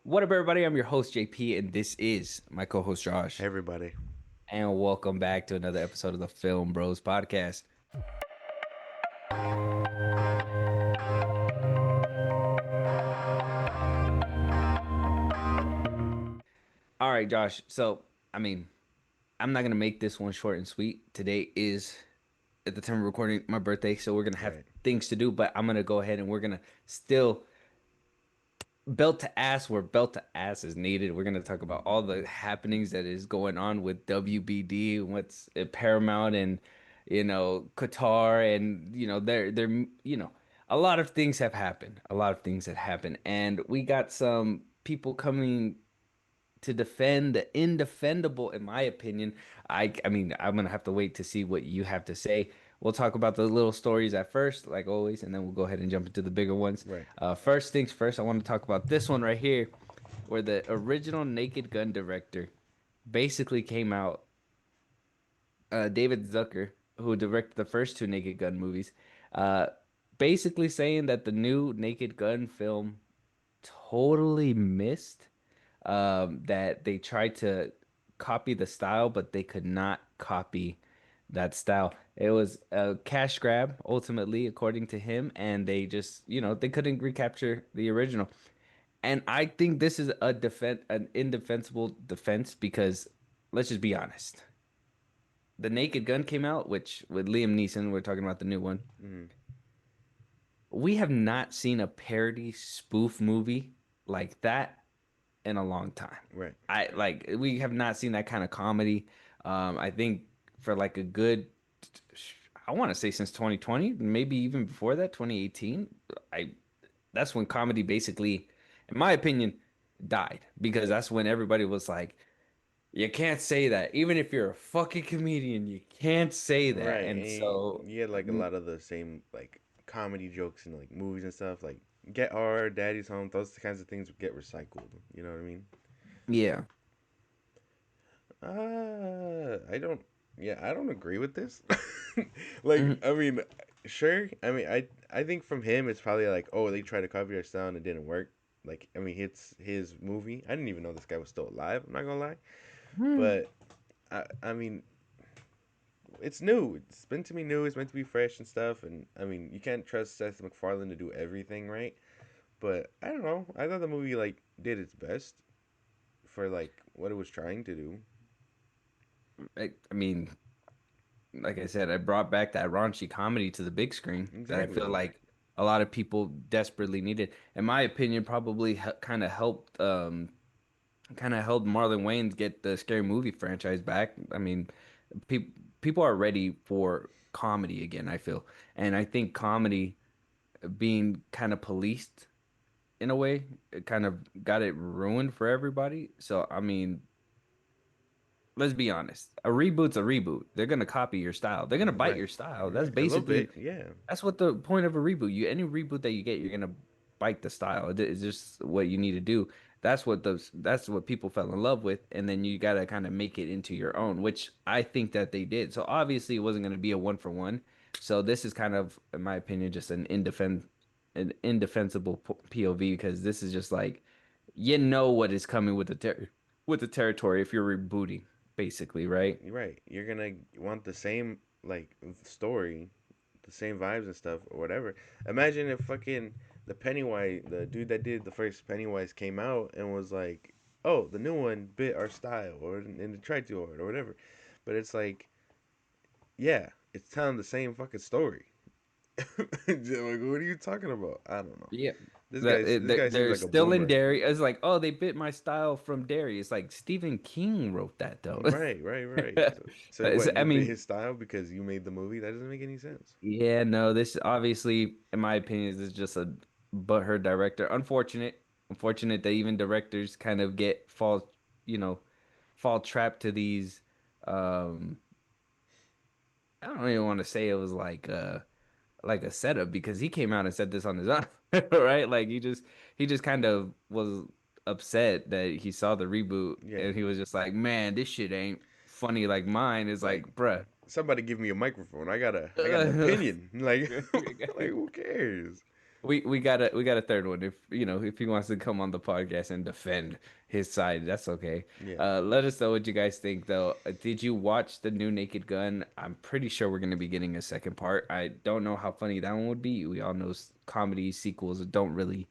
What up, everybody? I'm your host, JP, and this is my co host, Hey Josh. everybody. And welcome back to another episode of the Film Bros podcast. All right, Josh. I'm not going to make this one short and sweet. Today is, at the time of recording, my birthday, so we're going to have Right. things to do, but I'm going to go ahead and we're going to still belt to ass where belt to ass is needed. We're gonna talk about all the happenings that is going on with WBD, what's at Paramount, and Qatar, and they're a lot of things have happened. A lot of things have happened, and we got some people coming to defend the indefendable, in my opinion. I mean, I'm gonna have to wait to see what you have to say. We'll talk about the little stories at first, like always, and then we'll go ahead and jump into the bigger ones. Right. First things first, I want to talk about this one right here, where the original Naked Gun director basically came out, David Zucker, who directed the first two Naked Gun movies, uh, basically saying that the new Naked Gun film totally missed, that they tried to copy the style, but they could not copy that style. It was a cash grab, ultimately, according to him, and they just, they couldn't recapture the original. And I think this is an indefensible defense because let's just be honest. The Naked Gun came out, which with Liam Neeson, we're talking about the new one. Hmm. We have not seen a parody spoof movie like that in a long time. Right. We have not seen that kind of comedy. I think for like a good, I want to say since 2020, maybe even before that, 2018. I That's when comedy basically, in my opinion, died because that's when everybody was like, you can't say that. Even if you're a fucking comedian, you can't say that. Right. And And so, you had like a lot of the same like comedy jokes in like movies and stuff, like Get Hard, Daddy's Home, those kinds of things would get recycled. You know what I mean? yeah. I don't. Yeah, I don't agree with this. Like, Mhm. I mean, sure. I mean, I think from him, it's probably like, oh, they tried to copy our style and it didn't work. Like, I mean, it's his movie. I didn't even know this guy was still alive. I'm not gonna lie, but I mean, it's new. It's meant to be new. It's meant to be fresh and stuff. And I mean, you can't trust Seth MacFarlane to do everything right. But I don't know. I thought the movie like did its best for like what it was trying to do. I mean, like I said, I brought back that raunchy comedy to the big screen that I feel Exactly. like a lot of people desperately needed. In my opinion, probably kind of helped Marlon Wayans get the scary movie franchise back. I mean, people are ready for comedy again, I feel. And I think comedy being kind of policed in a way, it kind of got it ruined for everybody. So, I mean, let's be honest. A reboot's a reboot. They're gonna copy your style. They're gonna bite Right. your style. That's Right. A little basically bit. Yeah. that's what the point of a reboot. Any reboot that you get, you're gonna bite the style. It's just what you need to do. That's what people fell in love with, and then you gotta kind of make it into your own, which I think that they did. So obviously it wasn't gonna be a one for one. So this is kind of, in my opinion, just an indefensible POV because this is just like you know what is coming with with the territory if you're rebooting, basically, right? You're right. You're gonna want the same like story, the same vibes and stuff or whatever. Imagine if fucking the dude that did the first Pennywise came out and was like, "Oh, the new one bit our style," or and they tried to or whatever. But it's like, yeah, it's telling the same fucking story. Like, what are you talking about? I don't know. Yeah. This guy seems They're like a still in boomer. Derry. It's like, oh, they bit my style from Derry. It's like Stephen King wrote that though. Right, right, right. So what? I You bit mean, his style because you made the movie? That doesn't make any sense. yeah, no, this obviously, in my opinion, is just a butthurt director. Unfortunate that even directors kind of you know, fall trapped to these. Um, I don't even want to say it was like a setup because he came out and said this on his own, right? Like he just kind of was upset that he saw the reboot Yeah, and he was just like, man, this shit ain't funny like mine. It's like like, bruh. somebody give me a microphone. I got an opinion. Like, like who cares? we got a third one. If if he wants to come on the podcast and defend his side, that's okay. Yeah. Let us know what you guys think though. Did you watch the new Naked Gun? I'm pretty sure we're gonna be getting a second part. I don't know how funny that one would be. We all know comedy sequels don't really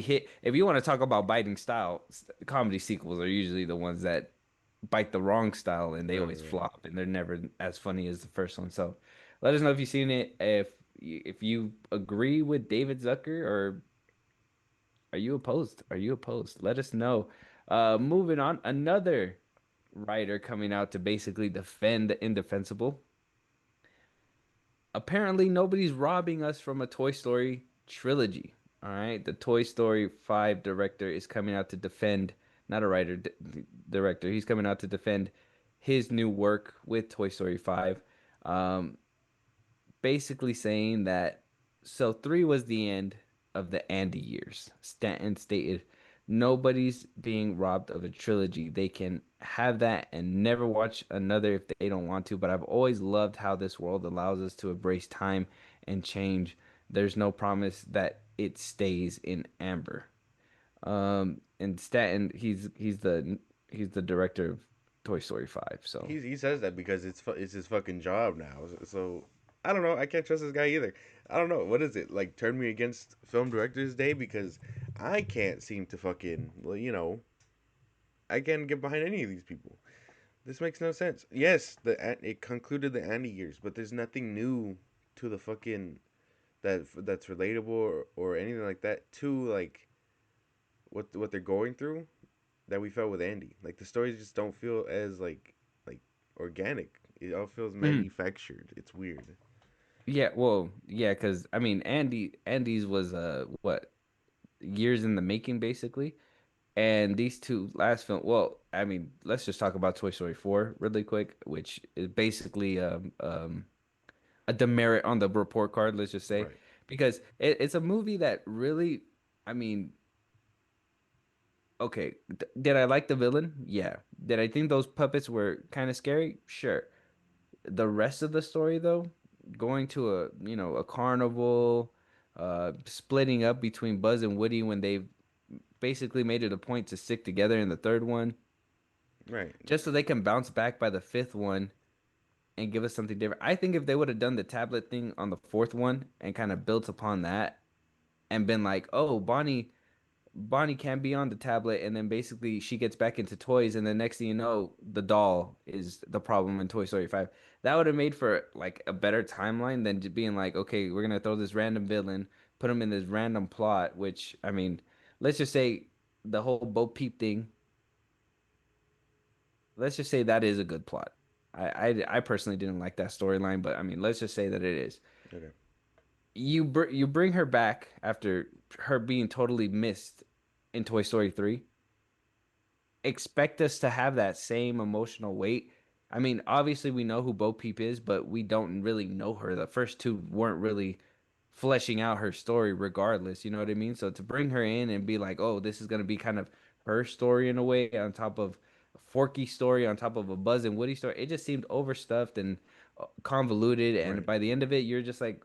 hit. If you want to talk about biting style, comedy sequels are usually the ones that bite the wrong style and they Right. always Right. flop and they're never as funny as the first one. So let us know if you've seen it. If you agree with David Zucker or are you opposed? Are you opposed? Let us know. Moving on, another writer coming out to basically defend the indefensible. Apparently nobody's robbing us from a Toy Story trilogy. All right, the Toy Story 5 director is coming out to defend, not a writer, director. He's coming out to defend his new work with Toy Story 5. Um, basically saying that so 3 was the end of the Andy years. Stanton stated, nobody's being robbed of a trilogy. They can have that and never watch another if they don't want to, but I've always loved how this world allows us to embrace time and change. There's no promise that it stays in amber. And Stanton, he's the director of Toy Story 5, so He says that because it's his fucking job now. So I don't know. I can't trust this guy either. I don't know. What is it like? Turn me against Film Directors Day because I can't seem to fucking well, I can't get behind any of these people. This makes no sense. Yes, it concluded the Andy years, but there's nothing new to the fucking that's relatable or anything like that to like what they're going through that we felt with Andy. Like the stories just don't feel as like organic. It all feels Mhm. manufactured. It's weird. Yeah, well, yeah, because I mean, Andy's was what, years in the making basically, and these two last film. Well, I mean, let's just talk about Toy Story 4 really quick, which is basically a demerit on the report card. Let's just say Right. because it's a movie that really, I mean, okay, did I like the villain? Yeah. Did I think those puppets were kind of scary? Sure. The rest of the story though, going to a carnival, splitting up between Buzz and Woody when they basically made it a point to stick together in the third one, Right. just so they can bounce back by the fifth one and give us something different. I think if they would have done the tablet thing on the fourth one and kind of built upon that and been like, oh, Bonnie can be on the tablet, and then basically she gets back into toys, and the next thing you know, the doll is the problem in Toy Story 5. That would have made for like a better timeline than just being like, okay, we're gonna throw this random villain, put him in this random plot, which I mean, let's just say the whole Bo Peep thing, let's just say that is a good plot. I personally didn't like that storyline, but I mean, let's just say that it is. Okay. You bring her back after her being totally missed in Toy Story 3, expect us to have that same emotional weight. I mean, obviously we know who Bo Peep is, but we don't really know her. The first two weren't really fleshing out her story regardless, you know what I mean? So to bring her in and be like, "Oh, this is going to be kind of her story in a way on top of a Forky story on top of a Buzz and Woody story." It just seemed overstuffed and convoluted, and Right. by the end of it, you're just like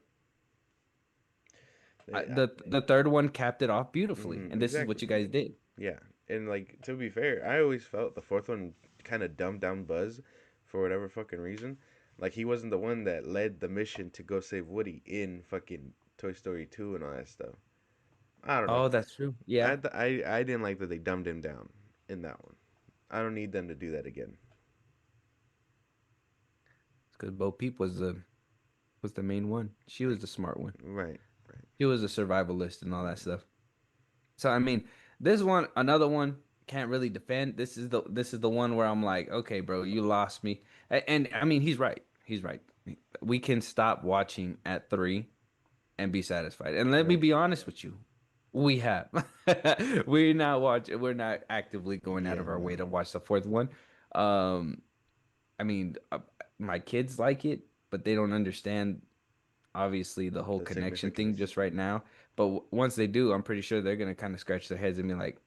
They, the third one capped it off beautifully, and this is what exactly. you guys did. Yeah. And like to be fair, I always felt the fourth one kind of dumbed down Buzz for whatever fucking reason. Like he wasn't the one that led the mission to go save Woody in fucking Toy Story 2 and all that stuff. I don't know. Oh, that's true. Yeah. I didn't like that they dumbed him down in that one. I don't need them to do that again. Because Bo Peep was the main one. She was the smart one. Right. Right. She was a survivalist and all that Right. stuff. So I mean, this one, another one, can't really defend. This is the one where I'm like, okay, bro, you lost me. And I mean, he's right. He's right. We can stop watching at 3 and be satisfied. And let me Right. be honest with you. We have. We're not actively going out Yeah. of our way No. to watch the fourth one. Um, I mean, my kids like it, but they don't understand obviously the whole The connection thing significance. just right now. But once they do, I'm pretty sure they're gonna kind of scratch their heads and be like,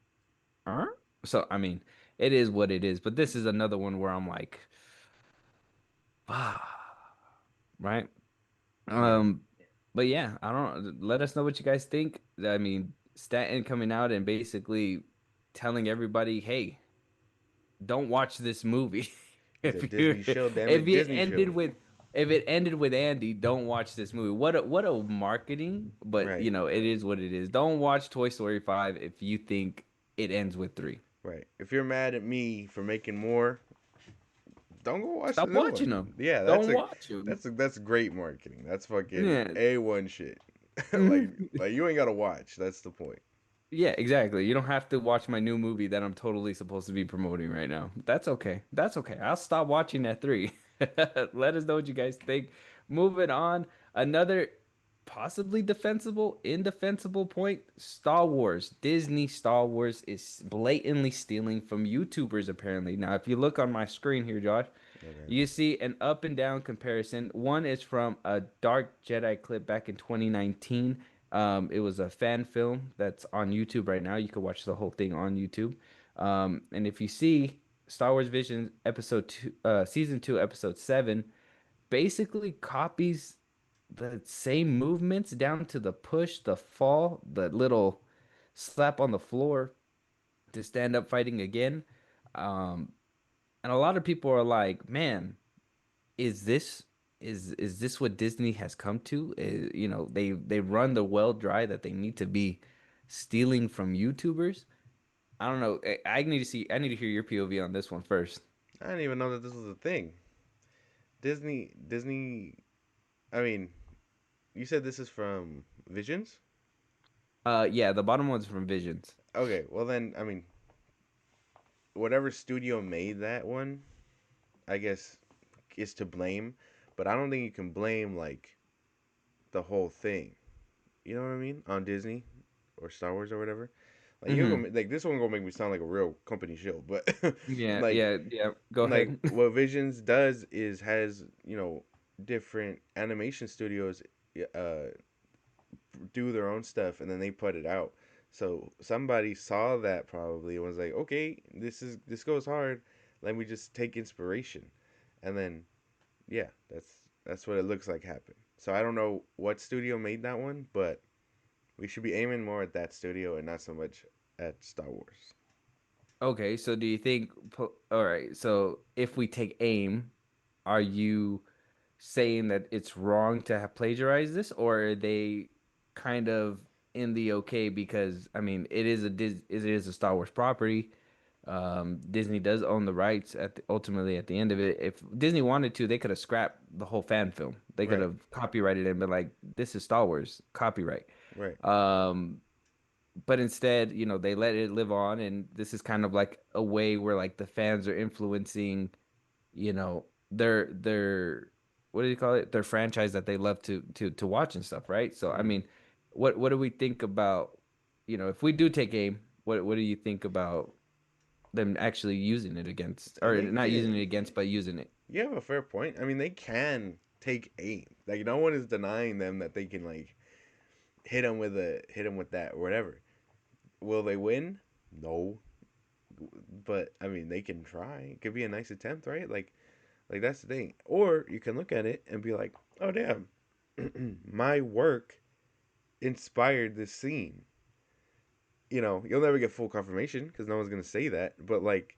"Huh?" So I mean, it is what it is. But this is another one where I'm like, ah, right? Yeah. Um, But yeah, I don't let us know what you guys think. I mean, Stanton coming out and basically telling everybody, "Hey, don't watch this movie." He's a Disney shill, damn If it, it Disney ended shill. with if it ended with Andy, don't watch this movie. What a marketing, but Right, it is what it is. Don't watch Toy Story 5 if you think it ends with 3. right. If you're mad at me for making more, don't go watch the Stop new watching one. them. Yeah, Don't watch them. that's great marketing. That's fucking Yeah. A1 shit. like Mhm. like you ain't gotta watch. That's the point. Yeah, exactly. You don't have to watch my new movie that I'm totally supposed to be promoting right now. That's okay. That's okay. I'll stop watching at 3. Let us know what you guys think. Moving on, another possibly defensible, indefensible point. Star Wars. Disney Star Wars is blatantly stealing from YouTubers, apparently. Now, if you look on my screen here, Josh, Okay. you see an up and down comparison. One is from a Dark Jedi clip back in 2019. It was a fan film that's on YouTube right now. You can watch the whole thing on YouTube. And if you see Star Wars Visions episode 2, season 2, episode 7, basically copies the same movements down to the push, the fall, the little slap on the floor to stand up fighting again. Um, and a lot of people are like, man, is this is this what Disney has come to? They run the well dry that they need to be stealing from YouTubers. I don't know. I need to hear your POV on this one first. I didn't even know that this was a thing. Disney. I mean, you said this is from Visions. Yeah, the bottom one's from Visions. Okay, well then, I mean, whatever studio made that one, I guess, is to blame. But I don't think you can blame like the whole thing. You know what I mean? On Disney or Star Wars or whatever. Like you Hmm. gonna like this one gonna make me sound like a real company show, but Yeah, like yeah, yeah. Go like ahead. what Visions does is has different animation studios uh do their own stuff and then they put it out. So somebody saw that probably and was like, okay, this goes hard. Let me just take inspiration, and then yeah, that's what it looks like happened. So I don't know what studio made that one, but we should be aiming more at that studio and not so much at Star Wars. Okay, so do you think, all right, so if we take aim, are you saying that it's wrong to have plagiarized this, or are they kind of in the okay because I mean it is a Star Wars property. Disney does own the rights ultimately at the end of it. If Disney wanted to, they could have scrapped the whole fan film. They could Right, have copyrighted it and been like, "This is Star Wars, copyright." right. Um, but instead, they let it live on, and this is kind of like a way where like the fans are influencing their what do you call it? Their franchise that they love to watch and stuff, right? So I Mm. mean, what do we think about, if we do take aim, what do you think about them actually using it against, And or they not using can. it against, but using it? You have a fair point. I mean, they can take aim. Like no one is denying them that they can like hit them with that or whatever. Will they win? No, but I mean they can try. It could be a nice attempt, right? Like that's the thing. Or you can look at it and be like, oh damn, my work inspired this scene. You'll never get full confirmation because no one's gonna say that. But like,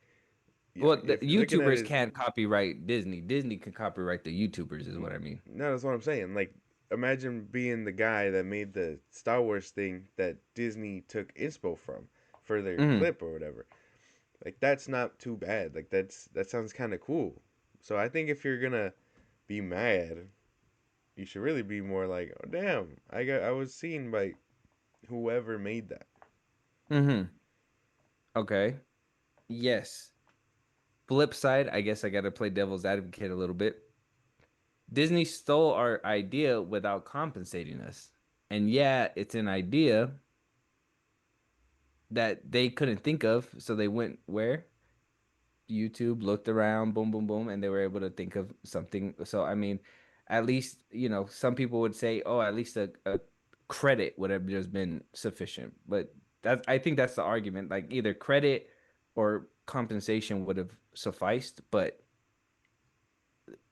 Well, the if you're looking at YouTubers it, can't copyright Disney. Disney can copyright the YouTubers, is what I mean. no, that's what I'm saying. Like, imagine being the guy that made the Star Wars thing that Disney took inspo from for their Hmm. clip or whatever. Like, that's not too bad. Like, that sounds kind of cool. So I think if you're gonna be mad, you should really be more like, oh damn, I was seen by whoever made that. Hmm. Okay. Yes. Flip side, I guess I got to play devil's advocate a little bit. Disney stole our idea without compensating us. And yeah, it's an idea that they couldn't think of, so they went where? YouTube, looked around, boom, boom, boom, and they were able to think of something. So I mean, at least, some people would say, oh, at least a credit would have just been sufficient. But I think that's the argument. Like either credit or compensation would have sufficed, but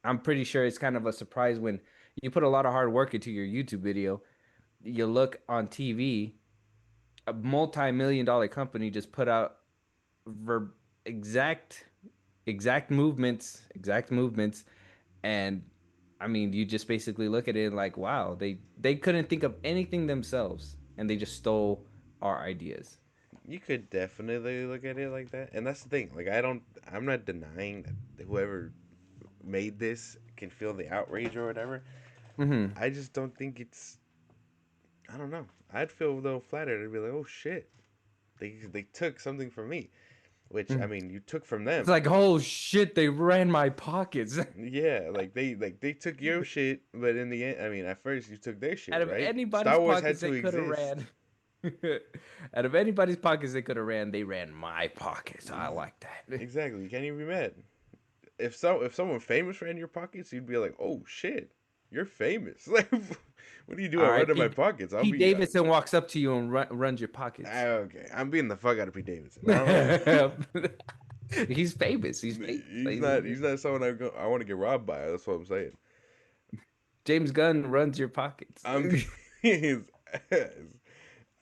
I'm pretty sure it's kind of a surprise when You put a lot of hard work into your YouTube video. You look on TV, a multi-million dollar company just put out ver exact exact movements, and I mean, you just basically look at it like, wow, they couldn't think of anything themselves, and they just stole our ideas. You could definitely look at it like that, and that's the thing. Like, I'm not denying that whoever made this can feel the outrage or whatever. Hmm. I just don't think it's. I don't know. I'd feel a little flattered. I'd be like, oh shit, they took something from me, which I mean, you took from It's them. like, oh shit, they ran my pockets. Yeah, like they took your shit, but in the end, I mean, at first you took their Out shit, of right? anybody's Star Wars pockets had they to could have exist. ran. Out of anybody's pockets they could have ran, they ran my pockets. I Ex- like that. Exactly. You can't even be mad. If someone famous ran your pockets, you'd be like, "Oh shit, you're famous." Like, what do you do? I All run right, in my pockets. I'll Pete be Davidson walks up to you and runs your pockets. okay. I'm beating the fuck out of Pete Davidson. I don't know. He's famous. He's famous. He's not someone I want to get robbed by. That's what I'm saying. James Gunn runs your pockets. I'm being his ass.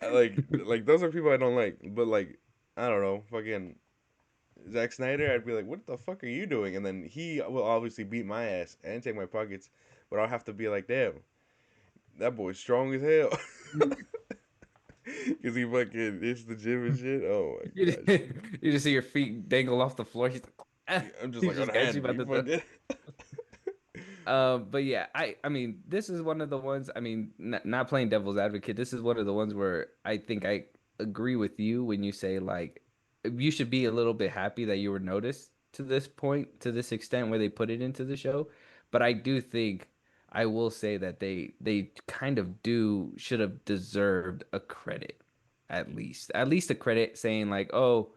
Like those are people I don't like. But like I don't know, fucking Zack Snyder, I'd be like, what the fuck are you doing? And then he will obviously beat my ass and take my pockets, but I'll have to be like, damn, that boy's strong as hell. Because he fucking hits the gym and shit. Oh my You just, gosh. you just see your feet dangle off the floor. He's like, "Ah." I'm just He like, just got you unhand by me. the Fucking. But yeah, I mean, this is one of the ones. I mean, not playing devil's advocate. This is one of the ones where I think I agree with you when you say like you should be a little bit happy that you were noticed to this point, to this extent where they put it into the show. But I do think I will say that they kind of do should have deserved a credit, at least a credit saying like, oh,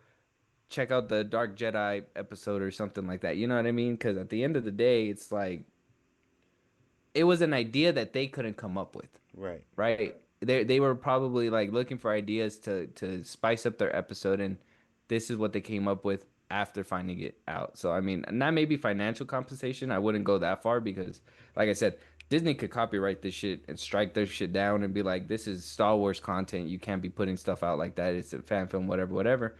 check out the Dark Jedi episode or something like that. You know what I mean? Because at the end of the day, it's like it was an idea that they couldn't come up with, Right. right? They were probably like looking for ideas to spice up their episode, and this is what they came up with after finding it out. So I mean, not maybe financial compensation. I wouldn't go that far because, like I said, Disney could copyright this shit and strike their shit down and be like, "This is Star Wars content. You can't be putting stuff out like that. It's a fan film, whatever, whatever."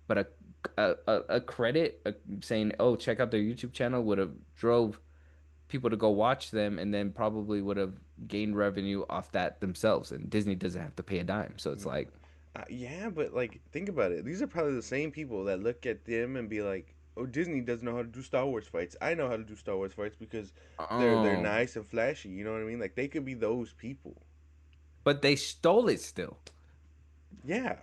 But a credit saying, "Oh, check out their YouTube channel," would have drove people to go watch them and then probably would have gained revenue off that themselves. And Disney doesn't have to pay a dime. So it's like, Yeah, but like, think about it. These are probably the same people that look at them and be like, "Oh, Disney doesn't know how to do Star Wars fights. I know how to do Star Wars fights because they're oh, nice and flashy." You know what I mean? Like, they could be those people. but they stole it still. Yeah.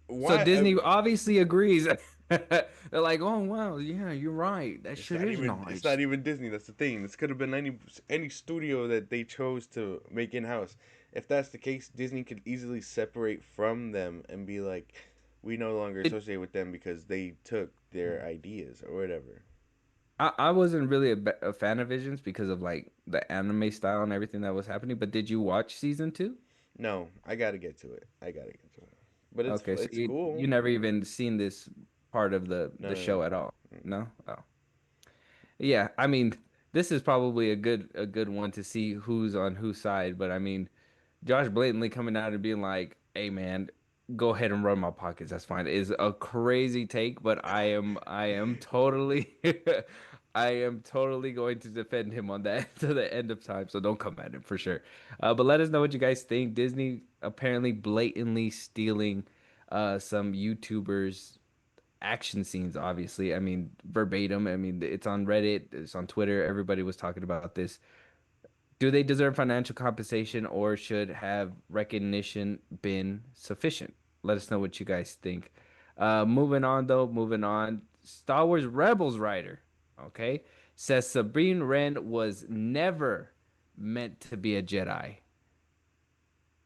So Why? Disney obviously agrees. They're like, oh, wow, yeah, you're right. That It's shit not is even. It's not nice. even Disney. That's the thing. This could have been any studio that they chose to make in house. If that's the case, Disney could easily separate from them and be like, we no longer It, associate with them because they took their ideas or whatever. I wasn't really a fan of Visions because of like the anime style and everything that was happening. But did you watch season two? No, I gotta get to it. I gotta get to it. But Okay, so it's you cool. never even seen this part of No, the no, no. show at all? Mm-mm. No? Oh. Yeah, I mean, this is probably a good one to see who's on whose side, but I mean, Josh blatantly coming out and being like, "Hey man, go ahead and run my pockets. That's fine." Is a crazy take, but I am totally I am totally going to defend him on that to the end of time. So don't come at him for sure. But let us know what you guys think. Disney apparently blatantly stealing some YouTubers action scenes, obviously. I mean, verbatim. I mean, it's on Reddit, it's on Twitter. Everybody was talking about this. Do they deserve financial compensation or should have recognition been sufficient? Let us know what you guys think. Moving on, though, moving on. Star Wars Rebels writer, okay, says Sabine Wren was never meant to be a Jedi,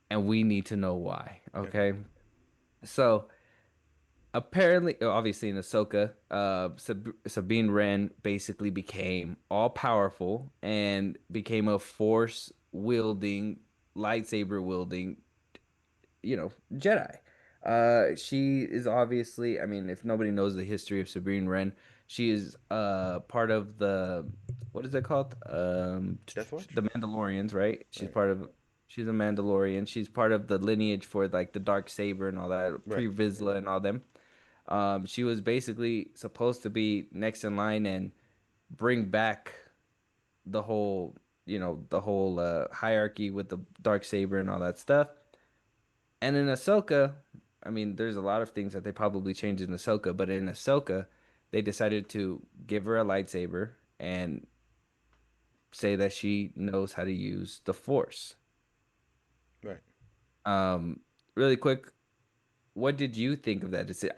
and we need to know why, okay? Okay. So, apparently, obviously in Ahsoka, Sabine Wren basically became all powerful and became a force wielding, lightsaber wielding, Jedi. She is obviously, I mean, if nobody knows the history of Sabrina Wren, she is part of the what is it called? Death Watch. The Mandalorians, right? Right. She's a Mandalorian. She's part of the lineage for like the dark saber and all that, Right. pre-Vizsla and all them. She was basically supposed to be next in line and bring back the whole, the whole hierarchy with the dark saber and all that stuff. And in Ahsoka, I mean, there's a lot of things that they probably changed in Ahsoka, but in Ahsoka, they decided to give her a lightsaber and say that she knows how to use the Force. Right. Um, Really quick, what did you think of that decision?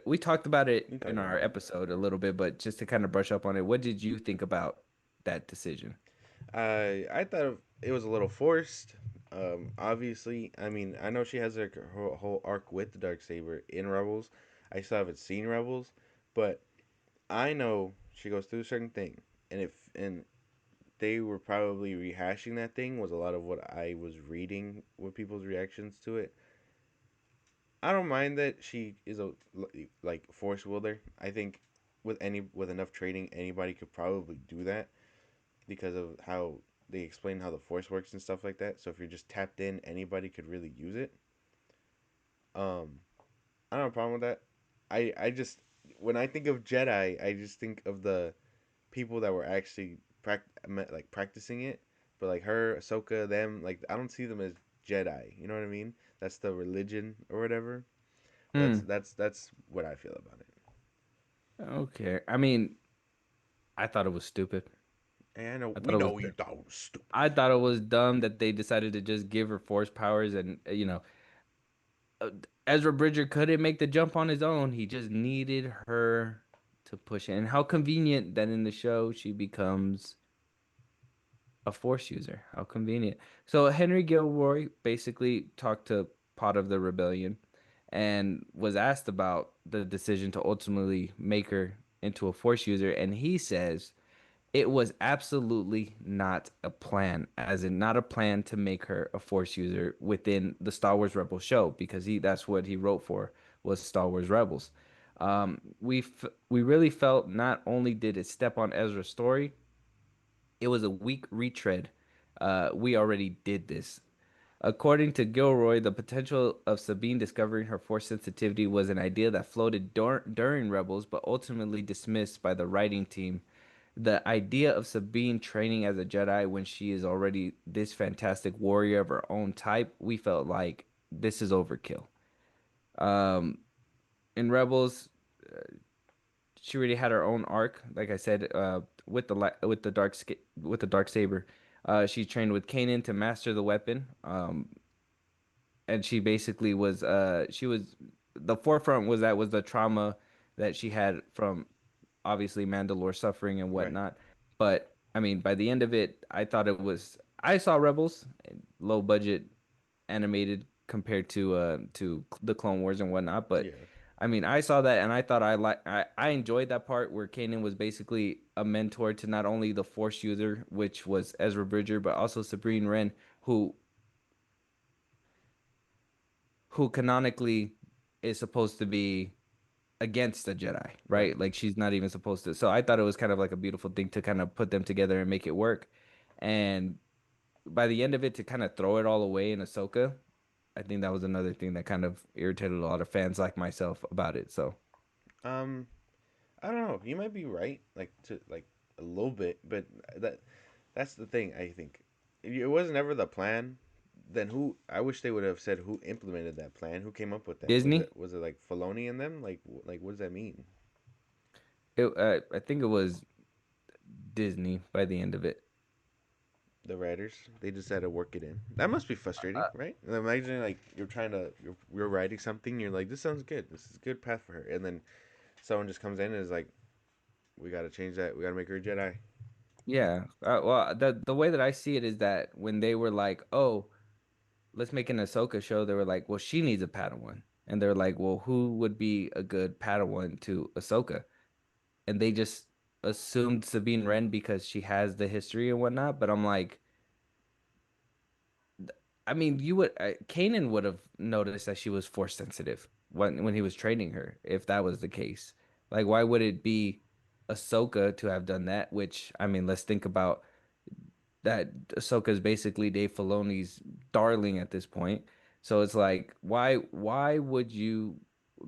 We talked about You it can talk in about our it. episode a little bit, but just to kind of brush up on it, what did you think about that decision? I thought it was a little forced. Obviously, I mean, I know she has like her whole arc with the dark saber in Rebels. I still haven't seen Rebels, but I know she goes through a certain thing, and they were probably rehashing that thing was a lot of what I was reading with people's reactions to it. I don't mind that she is a like force wielder. I think with enough training, anybody could probably do that because of how they explain how the force works and stuff like that. So if you're just tapped in, anybody could really use it. Um, I don't have a problem with that. I just when I think of Jedi, I just think of the people that were actually practicing it. But like her, Ahsoka, them, like I don't see them as Jedi. You know what I mean? That's the religion or whatever. But Hmm. that's what I feel about it. Okay. I mean, I thought it was stupid. And I know I thought we it was know you thought it was stupid. I thought it was dumb that they decided to just give her force powers and Ezra Bridger couldn't make the jump on his own. He just needed her to push it. And how convenient that in the show she becomes a force user. How convenient. So Henry Gilroy basically talked to Pot of the Rebellion and was asked about the decision to ultimately make her into a force user, and he says it was absolutely not a plan, as in not a plan to make her a Force user within the Star Wars Rebels show, because that's what he wrote for was Star Wars Rebels. We really felt not only did it step on Ezra's story, it was a weak retread. We already did this. According to Gilroy, the potential of Sabine discovering her force sensitivity was an idea that floated during Rebels, but ultimately dismissed by the writing team. The idea of Sabine training as a Jedi when she is already this fantastic warrior of her own type, we felt like this is overkill. Um, in Rebels, she already had her own arc, like I said, with with the with the dark saber. She trained with Kanan to master the weapon. And she basically was she was the forefront was the trauma that she had from obviously Mandalore suffering and Right. whatnot. But I mean, by the end of it, I saw Rebels, low budget animated compared to the Clone Wars and whatnot. But Yeah. I mean, I saw that and I thought I enjoyed that part where Kanan was basically a mentor to not only the Force user, which was Ezra Bridger, but also Sabrine Wren, who who canonically is supposed to be against the Jedi, Right. right? Like she's not even supposed to. So I thought it was kind of like a beautiful thing to kind of put them together and make it work. And by the end of it, to kind of throw it all away in Ahsoka, I think that was another thing that kind of irritated a lot of fans like myself about it. So Um, I don't know. You might be right, like to like a little bit, but that's the thing. I think it wasn't ever the plan. Then who? I wish they would have said who implemented that plan. Who came up with that? Was Disney, it like Filoni and them? Like what does that mean? I think it was Disney by the end of it. The writers they just had to work it in. That must be frustrating, right? And imagine like you're writing something. You're like, this sounds good. This is a good path for her, and then someone just comes in and is like, we got to change that. We got to make her a Jedi. Yeah. Well, the way that I see it is that when they were like, "Oh, let's make an Ahsoka show," they were like, "Well, she needs a Padawan," and they're like, "Well, who would be a good Padawan to Ahsoka?" And they just assumed Sabine Wren because she has the history and whatnot. But I'm like, I mean, you would Kanan would have noticed that she was force sensitive when he was training her, if that was the case. Like, why would it be Ahsoka to have done that? Which, I mean, let's think about that. Ahsoka is basically Dave Filoni's darling at this point. So it's like, why would you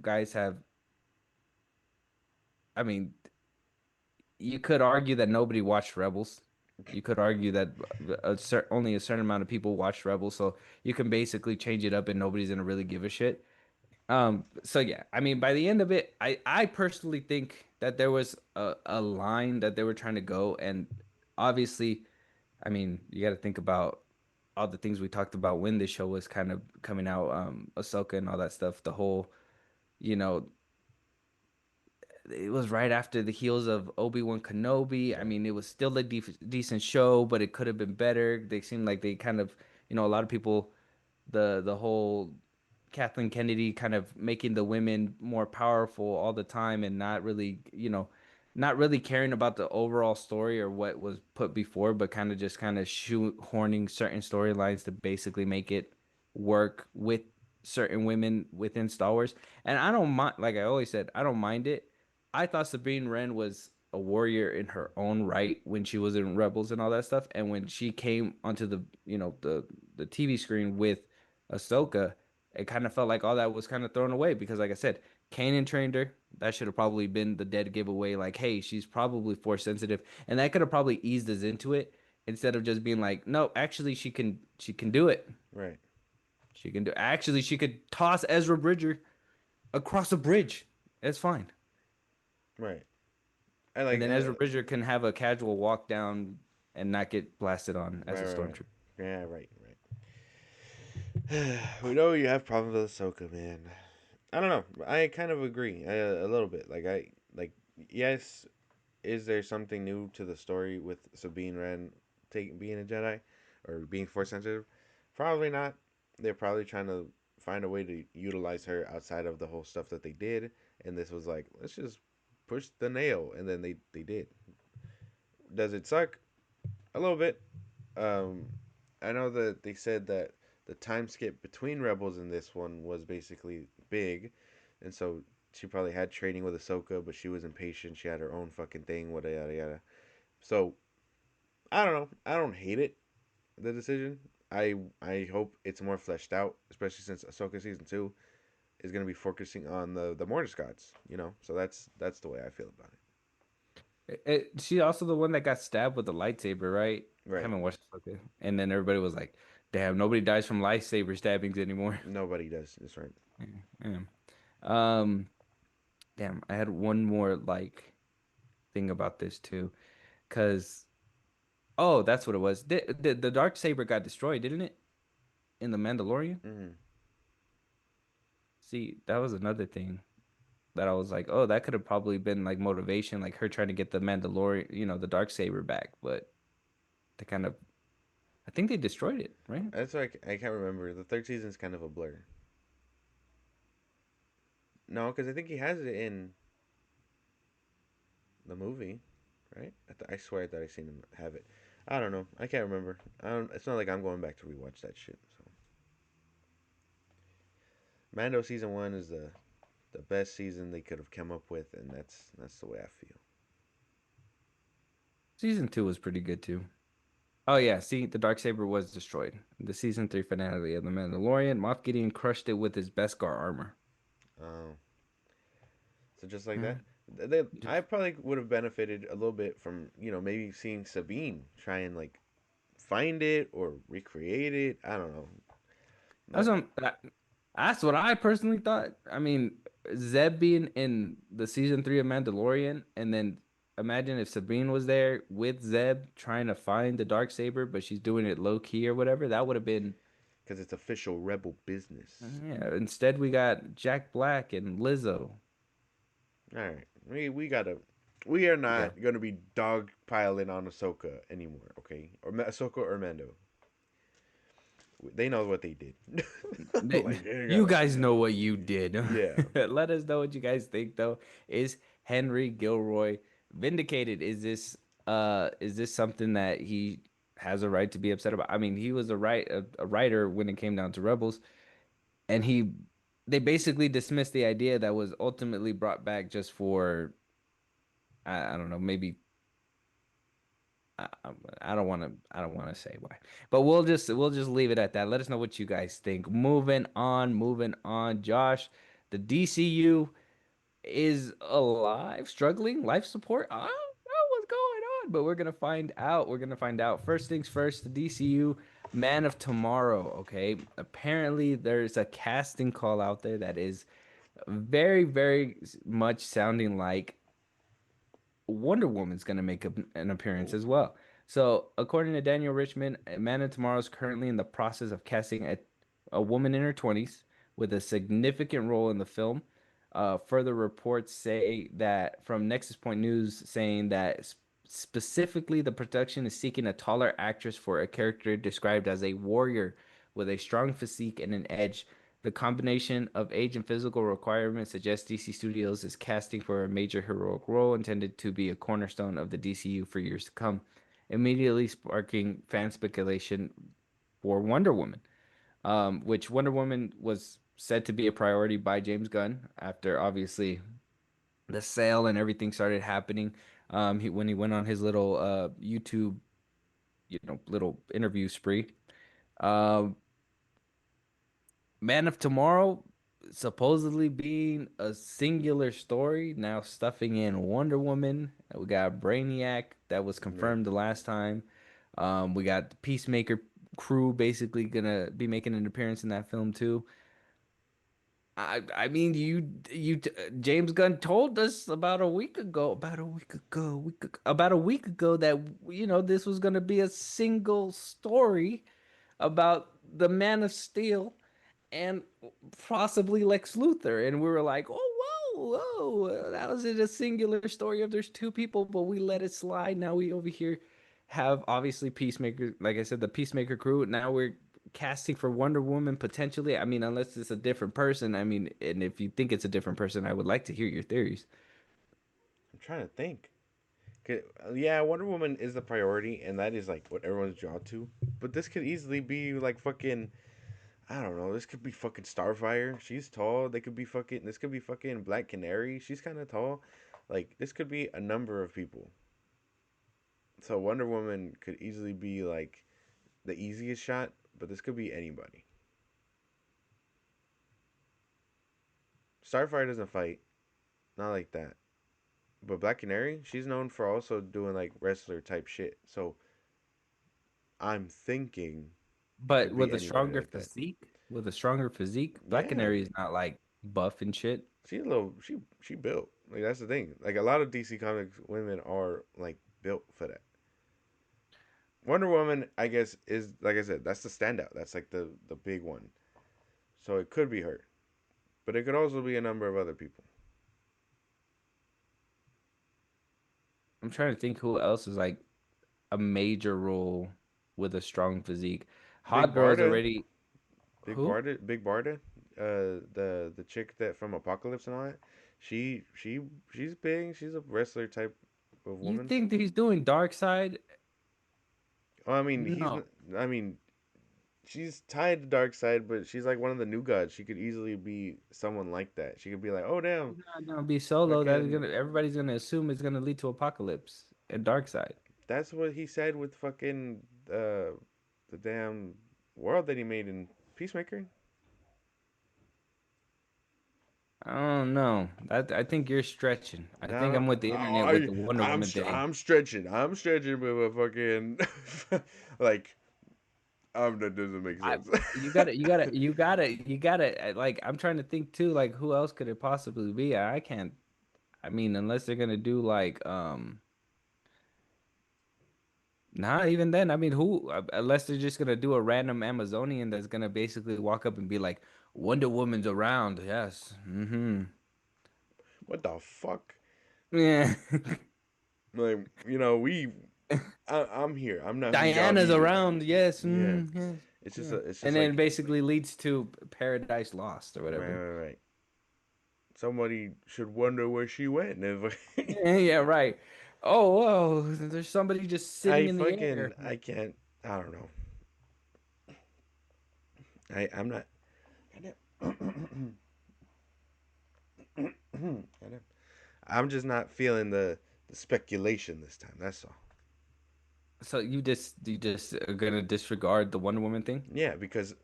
guys have? I mean, you could argue that nobody watched Rebels. You could argue that only a certain amount of people watched Rebels, so you can basically change it up and nobody's gonna really give a shit. So yeah, I mean, by the end of it, I personally think that there was a line that they were trying to go, and obviously, I mean, you got to think about all the things we talked about when this show was kind of coming out, Ahsoka and all that stuff. The whole, you know, it was right after the heels of Obi-Wan Kenobi. I Right. mean, it was still a decent show, but it could have been better. They seemed like they kind of, a lot of people, the whole Kathleen Kennedy kind of making the women more powerful all the time and not really, not really caring about the overall story or what was put before, but kind of shoehorning certain storylines to basically make it work with certain women within Star Wars. And I don't mind, like I always said, I don't mind it. I thought Sabine Wren was a warrior in her own right when she was in Rebels and all that stuff. And when she came onto the TV screen with Ahsoka, it kind of felt like all that was kind of thrown away because, like I said, Kanan trained her. That should have probably been the dead giveaway. Like, hey, she's probably force sensitive, and that could have probably eased us into it instead of just being like, no, actually, she can do it. Right. She can do. Actually, she could toss Ezra Bridger across a bridge. It's fine, Right. I and like. then Ezra Bridger can have a casual walk down and not get blasted on as Right. a Right. Right. stormtrooper. Yeah. Right. Right. We know you have problems with Ahsoka, man. I don't know. I kind of agree a little bit. Like. Yes, is there something new to the story with Sabine Wren taking being a Jedi or being force sensitive? Probably not. They're probably trying to find a way to utilize her outside of the whole stuff that they did, and this was like, let's just push the nail, and then they did. Does it suck? A little bit. Um, I know that they said that the time skip between Rebels and this one was basically big, and so she probably had training with Ahsoka, but she was impatient. She had her own fucking thing, whatever yada yada. So I don't know. I don't hate it. The decision. I hope it's more fleshed out, especially since Ahsoka season 2 is gonna be focusing on the Mortis gods. So that's the way I feel about it. She also the one that got stabbed with the lightsaber, right? I Right. haven't watched it. And then everybody was like, "Damn, nobody dies from lightsaber stabbings anymore." Nobody does. That's right. Yeah. Um, damn, I had one more like thing about this too, because that's what it was. The dark saber got destroyed, didn't it? In the Mandalorian. Mm-hmm. See, that was another thing that I was like, oh, that could have probably been like motivation, like her trying to get the Mandalorian, the dark saber back, but they kind of, I think they destroyed it, right? That's why I can't remember. The third season's kind of a blur. No, because I think he has it in the movie, right? I swear that I seen him have it. I don't know. I can't remember. I don't. It's not like I'm going back to rewatch that shit. So Mando season 1 is the best season they could have come up with, and that's the way I feel. Season 2 was pretty good too. Oh yeah, see, the dark saber was destroyed. The season 3 finale of The Mandalorian, Moff Gideon crushed it with his Beskar armor. Oh, so just like Yeah, that, I just probably would have benefited a little bit from maybe seeing Sabine try and like find it or recreate it. I don't know. that's But that's what I personally thought. I mean, Zeb being in the season 3 of Mandalorian, and then imagine if Sabine was there with Zeb trying to find the dark saber, but she's doing it low key or whatever. That would have been because it's official rebel business. yeah. Instead, we got Jack Black and Lizzo. All right, we gotta. We are Yeah. not gonna be dog piling on Ahsoka anymore, okay? Or Ahsoka or Mando. They know what they did. They- Like they You gotta. guys know what you did. Yeah. Let us know what you guys think though. Is Henry Gilroy vindicated? Is this something that he has a right to be upset about. I mean, he was a writer when it came down to Rebels, and they basically dismissed the idea that was ultimately brought back just for I don't know, maybe I, I don't want to say why, but we'll just leave it at that. Let us know what you guys think. Moving on, Josh, the DCU is alive, struggling, life support. I don't know what's going on, but we're gonna find out. We're gonna find out. First things first, the DCU Man of Tomorrow. Okay, apparently there's a casting call out there that is very much sounding like Wonder Woman's going to make an appearance Ooh, as well. So, according to Daniel Richmond, Man of Tomorrow is currently in the process of casting a woman in her 20s with a significant role in the film. Further reports say that from Nexus Point News saying that specifically the production is seeking a taller actress for a character described as a warrior with a strong physique and an edge. The combination of age and physical requirements suggests DC Studios is casting for a major heroic role intended to be a cornerstone of the DCU for years to come, immediately sparking fan speculation for Wonder Woman, which Wonder Woman was said to be a priority by James Gunn after obviously the sale and everything started happening. When he went on his little YouTube, little interview spree. Um, Man of Tomorrow supposedly being a singular story, now stuffing in Wonder Woman. We got Brainiac that was yeah. confirmed the last time. We got the Peacemaker crew basically gonna be making an appearance in that film too. I mean James Gunn told us about a week ago that this was gonna be a single story about the Man of Steel and possibly Lex Luthor. And we were like, oh, whoa. That was in a singular story of there's two people, but we let it slide. Now we over here have obviously Peacemaker, like I said, the Peacemaker crew. Now we're casting for Wonder Woman potentially. I mean, unless it's a different person. I mean, and if you think it's a different person, I would like to hear your theories. I'm trying to think. 'Kay, yeah, Wonder Woman is the priority, and that is like what everyone's drawn to. But this could easily be like fucking. I don't know. This could be fucking Starfire. She's tall. They could be fucking. This could be fucking Black Canary. She's kind of tall. Like this could be a number of people. So Wonder Woman could easily be like the easiest shot, but this could be anybody. Starfire doesn't fight, not like that. But Black Canary, she's known for also doing like wrestler type shit. So I'm thinking it But could be with a anybody stronger like that. physique, Black Yeah, Canary is not like buff and shit. she's a little. She built. Like that's the thing. Like a lot of DC Comics women are like built for that. Wonder Woman, I guess, is like I said, that's the standout. That's like the big one. So it could be her, but it could also be a number of other people. I'm trying to think who else is like a major role with a strong physique. Big Hot girls Barda, already. Who? Big Barda, the chick that from Apocalypse and all that. She's big. She's a wrestler type of You woman. think that he's doing Dark Side? Oh, I mean, No, I mean, she's tied to dark side, but she's like one of the new gods. She could easily be someone like that. She could be like, oh damn, he's not gonna be solo. That is fucking. gonna. Everybody's gonna assume it's gonna lead to Apocalypse and Dark Side. That's what he said with fucking the damn world that he made in Peacemaker. I don't know. I think you're stretching. I think No, I'm with the internet with the Wonder Woman thing. I'm stretching. I'm stretching, but a fucking like that doesn't make I sense. you gotta like I'm trying to think too, like who else could it possibly be? I can't I mean unless they're gonna do like not even then. I mean who unless they're just gonna do a random Amazonian that's gonna basically walk up and be like Wonder Woman's around. Yes. Mm-hmm. What the fuck? Yeah. Like I'm here. I'm not who y'all Diana's needed. around. Yes. Yeah, Mm, yes. Yeah. it's And just then it like basically leads to Paradise Lost or right, whatever. right, right. Somebody should wonder where she went. Yeah, yeah, right. Oh, whoa, there's somebody just sitting in the air. I can't. I don't know. I'm not. I'm just not feeling the speculation this time. That's all. So you just are gonna disregard the Wonder Woman thing? Yeah, because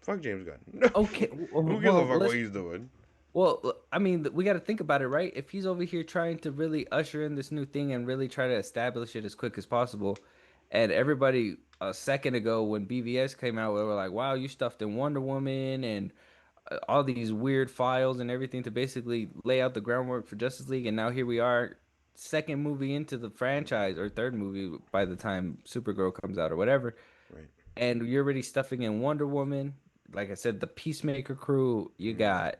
fuck James Gunn. Okay, Who gives a well, fuck what let's he's doing? I mean, we got to think about it, right? If he's over here trying to really usher in this new thing and really try to establish it as quick as possible, and everybody a second ago when BVS came out, we were like, "Wow, you stuffed in Wonder Woman and all these weird files and everything to basically lay out the groundwork for Justice League," and now here we are, second movie into the franchise or third movie by the time Supergirl comes out or whatever, Right. and you're already stuffing in Wonder Woman. Like I said, the Peacemaker crew. Mm-hmm.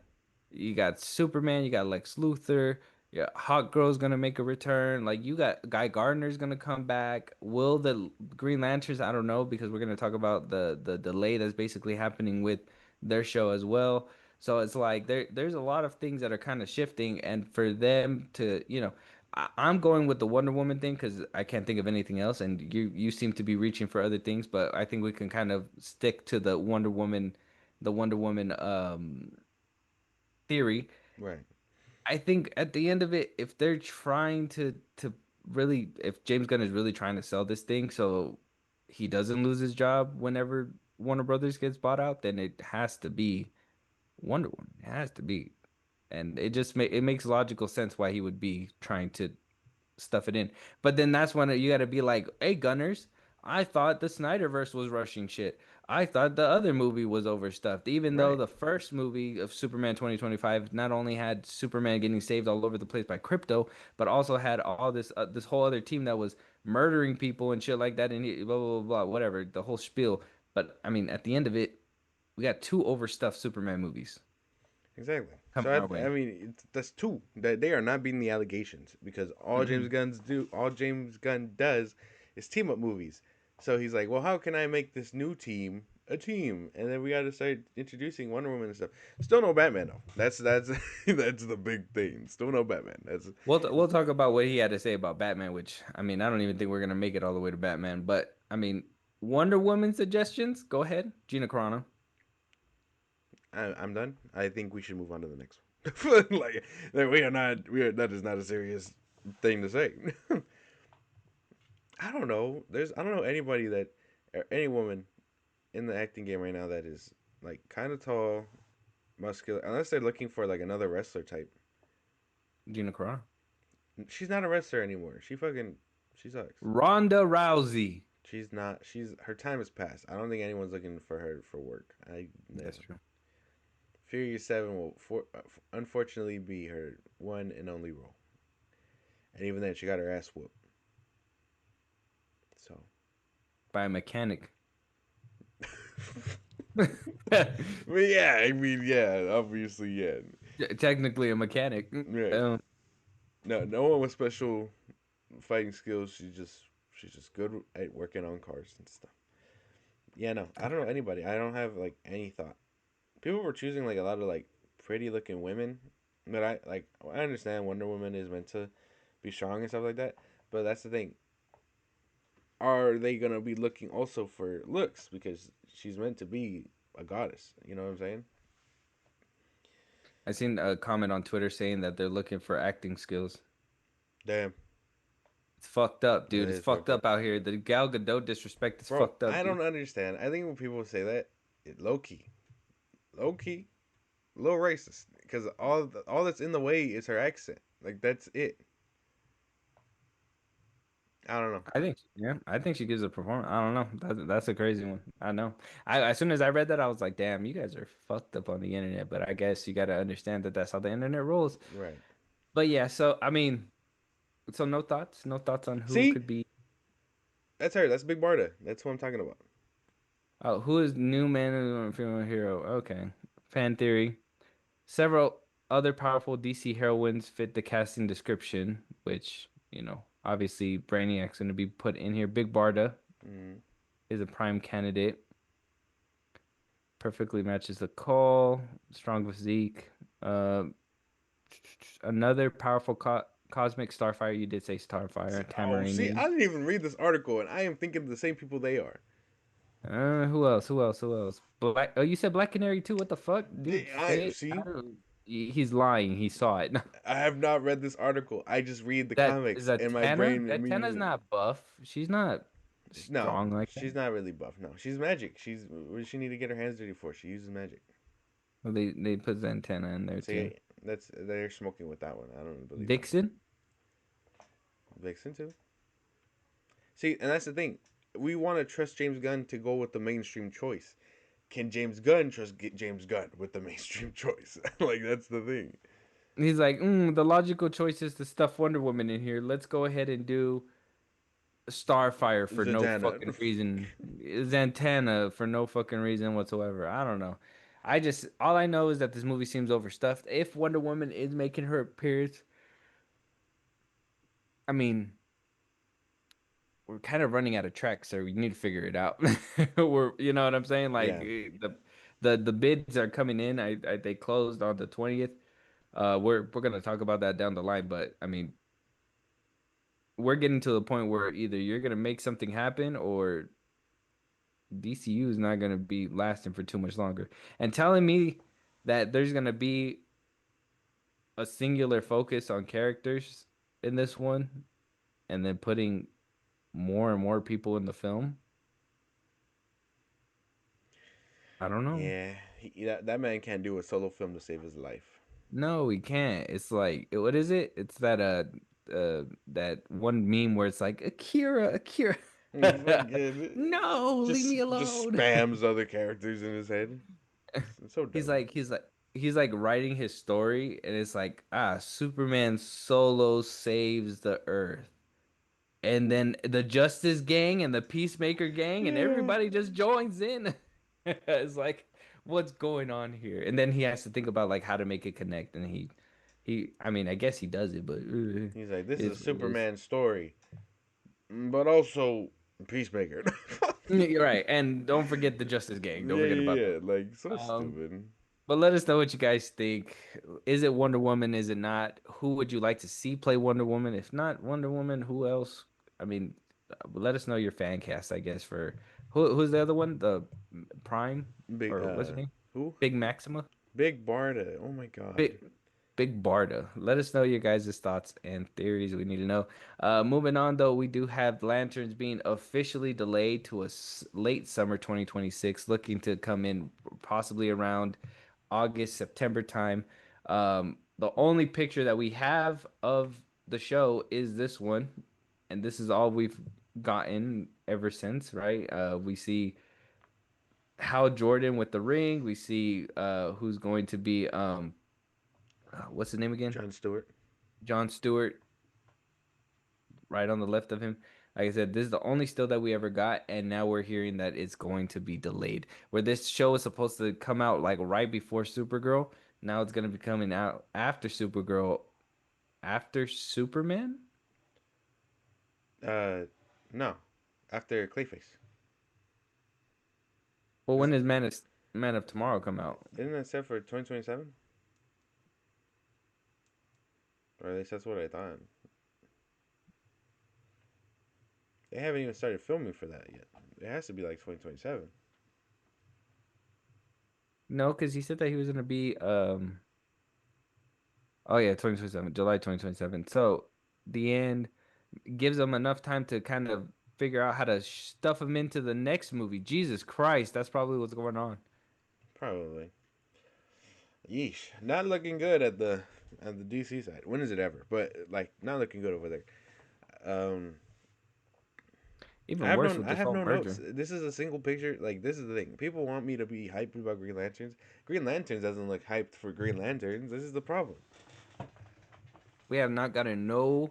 You got Superman. You got Lex Luthor. Yeah, Hawk Girl's gonna make a return. Like you got Guy Gardner's gonna come back. Will the Green Lanterns? I don't know because we're gonna talk about the delay that's basically happening with their show as well. So it's like there's a lot of things that are kind of shifting, and for them to I'm going with the Wonder Woman thing because I can't think of anything else, and you seem to be reaching for other things, but I think we can kind of stick to the Wonder Woman theory. Right. I think at the end of it, if they're trying to really, if James Gunn is really trying to sell this thing, so he doesn't lose his job whenever Warner Brothers gets bought out, then it has to be Wonder Woman. It has to be, and it makes logical sense why he would be trying to stuff it in. But then that's when you got to be like, hey, Gunners, I thought the Snyderverse was rushing shit. I thought the other movie was overstuffed, even though Right. the first movie of Superman 2025 not only had Superman getting saved all over the place by crypto, but also had all this whole other team that was murdering people and shit like that, and blah blah blah blah, whatever the whole spiel. But I mean, at the end of it, we got two overstuffed Superman movies Exactly. So coming our way. I mean, that's two. That they are not beating the allegations because Hmm. All James Gunn does, is team up movies. So he's like, well, how can I make this new team a team? And then we got to start introducing Wonder Woman and stuff. Still no Batman though. That's that's the big thing. Still no Batman. That's We'll talk about what he had to say about Batman, which I mean, I don't even think we're gonna make it all the way to Batman, but I mean, Wonder Woman suggestions, go ahead, Gina Carano. I'm done. I think we should move on to the next one. Like we are not. We are. That is not a serious thing to say. I don't know. I don't know anybody that or any woman in the acting game right now that is like kind of tall, muscular. Unless they're looking for like another wrestler type. Gina Carano. She's not a wrestler anymore. She sucks. Ronda Rousey. She's not. She's her time has passed. I don't think anyone's looking for her for work. I That's never. true. Furious Seven will unfortunately be her one and only role, and even then she got her ass whooped. So. By a mechanic. But yeah, I mean, yeah, obviously, yeah, Technically a mechanic. right. Um, No, no one with special fighting skills. She's just good at working on cars and stuff. Yeah, no, I don't know anybody. I don't have like any thought. People were choosing like a lot of like pretty looking women, but I understand Wonder Woman is meant to be strong and stuff like that. But that's the thing. Are they gonna be looking also for looks because she's meant to be a goddess? You know what I'm saying? I seen a comment on Twitter saying that they're looking for acting skills. Damn, It's fucked up, that dude. It's is fucked fucked up, up out here. The Gal Gadot disrespect is bro. fucked up, I dude. don't understand. I think when people say that, low key, low key, a little racist because all that's in the way is her accent. Like that's it. I don't know. I think she gives a performance. I don't know. That's a crazy one. I know. As soon as I read that, I was like, damn, you guys are fucked up on the internet. But I guess you got to understand that that's how the internet rolls. Right. But yeah, so I mean, so no thoughts on who See, could be. that's her. That's Big Barda. That's what I'm talking about. Oh, who is new man and female hero? Okay, fan theory. Several other powerful DC heroines fit the casting description, which obviously Brainiac's going to be put in here. Big Barda Mm. is a prime candidate. Perfectly matches the call. Strong physique. Uh, another powerful cosmic starfire. You did say starfire. Oh, see, Tamarine. I didn't even read this article, and I am thinking of the same people they are. Who else? Who else? Who else? Black. Oh, you said Black Canary too. What the fuck, dude? I Say it. I see. don't. He's lying. He saw it. I have not read this article. I just read the That is comics, that and my Tana. brain That Tana's immediately. not buff. She's not No, strong like that. she's not really buff. No, she's magic. She's what does she need to get her hands dirty for? She uses magic. Well, they put Zantana in there too. See, that's they're smoking with that one. I don't believe that one. Dixon. Vixen too. See, and that's the thing. We want to trust James Gunn to go with the mainstream choice. Can James Gunn trust James Gunn with the mainstream choice? Like that's the thing. He's like, the logical choice is to stuff Wonder Woman in here. Let's go ahead and do Starfire for no Zatanna. fucking reason. Zantana for no fucking reason whatsoever. I don't know. I just all I know is that this movie seems overstuffed. If Wonder Woman is making her appearance, I mean, we're kind of running out of tracks, so we need to figure it out. You know what I'm saying? Like Yeah, the bids are coming in. They closed on the 20th. We're gonna talk about that down the line, but I mean, we're getting to the point where either you're gonna make something happen or DCU is not gonna be lasting for too much longer. And telling me that there's gonna be a singular focus on characters in this one, and then putting more and more people in the film, I don't know. yeah. That man can't do a solo film to save his life. No, we can't. It's like what is it? It's that that one meme where it's like Akira, Akira. Fucking No, leave me just alone. spams other characters in his head. It's so He's dumb. like he's like writing his story and it's like Superman solo saves the earth. And then the Justice Gang and the Peacemaker Gang and Yeah. everybody just joins in. It's like what's going on here? And then he has to think about like how to make it connect and he I mean, I guess he does it, but He's like, this is a is what it is. Superman story, but also Peacemaker. You're right. And don't forget the Justice Gang. Don't Yeah, forget yeah, about yeah. Like so them. stupid. But let us know what you guys think. Is it Wonder Woman? Is it not? Who would you like to see play Wonder Woman? If not Wonder Woman, who else? I mean, let us know your fan cast, I guess, for who's the other one? The Prime Big or what's her name? who? Big Maxima? Big Barda. Oh my god. Big Big Barda. Let us know your guys' thoughts and theories. We need to know. Moving on, though, we do have Lanterns being officially delayed to a late summer 2026, looking to come in possibly around August, September time. The only picture that we have of the show is this one, and this is all we've gotten ever since, right? We see Hal Jordan with the ring. We see who's going to be what's his name again? John Stewart. John Stewart, right on the left of him. Like I said, this is the only still that we ever got, and now we're hearing that it's going to be delayed. Where this show is supposed to come out like right before Supergirl, now it's gonna be coming out after Supergirl, after Superman. Uh, no, after Clayface. Well, when Is, does Man of Tomorrow come out? isn't that set for 2027? Or at least that's what I thought. They haven't even started filming for that yet. It has to be like 2027. No, because he said that he was gonna be oh yeah, 2027, July 2027. So the end gives them enough time to kind of figure out how to stuff him into the next movie. Jesus Christ, that's probably what's going on. Probably. Yeesh. Not looking good at the DC side. When is it ever? But like not looking good over there. Um Even worse with I this have whole no notes. merger. This is a single picture. Like this is the thing. People want me to be hyped about Green Lanterns. Green Lanterns doesn't look hyped for Green Lanterns. This is the problem. We have not gotten no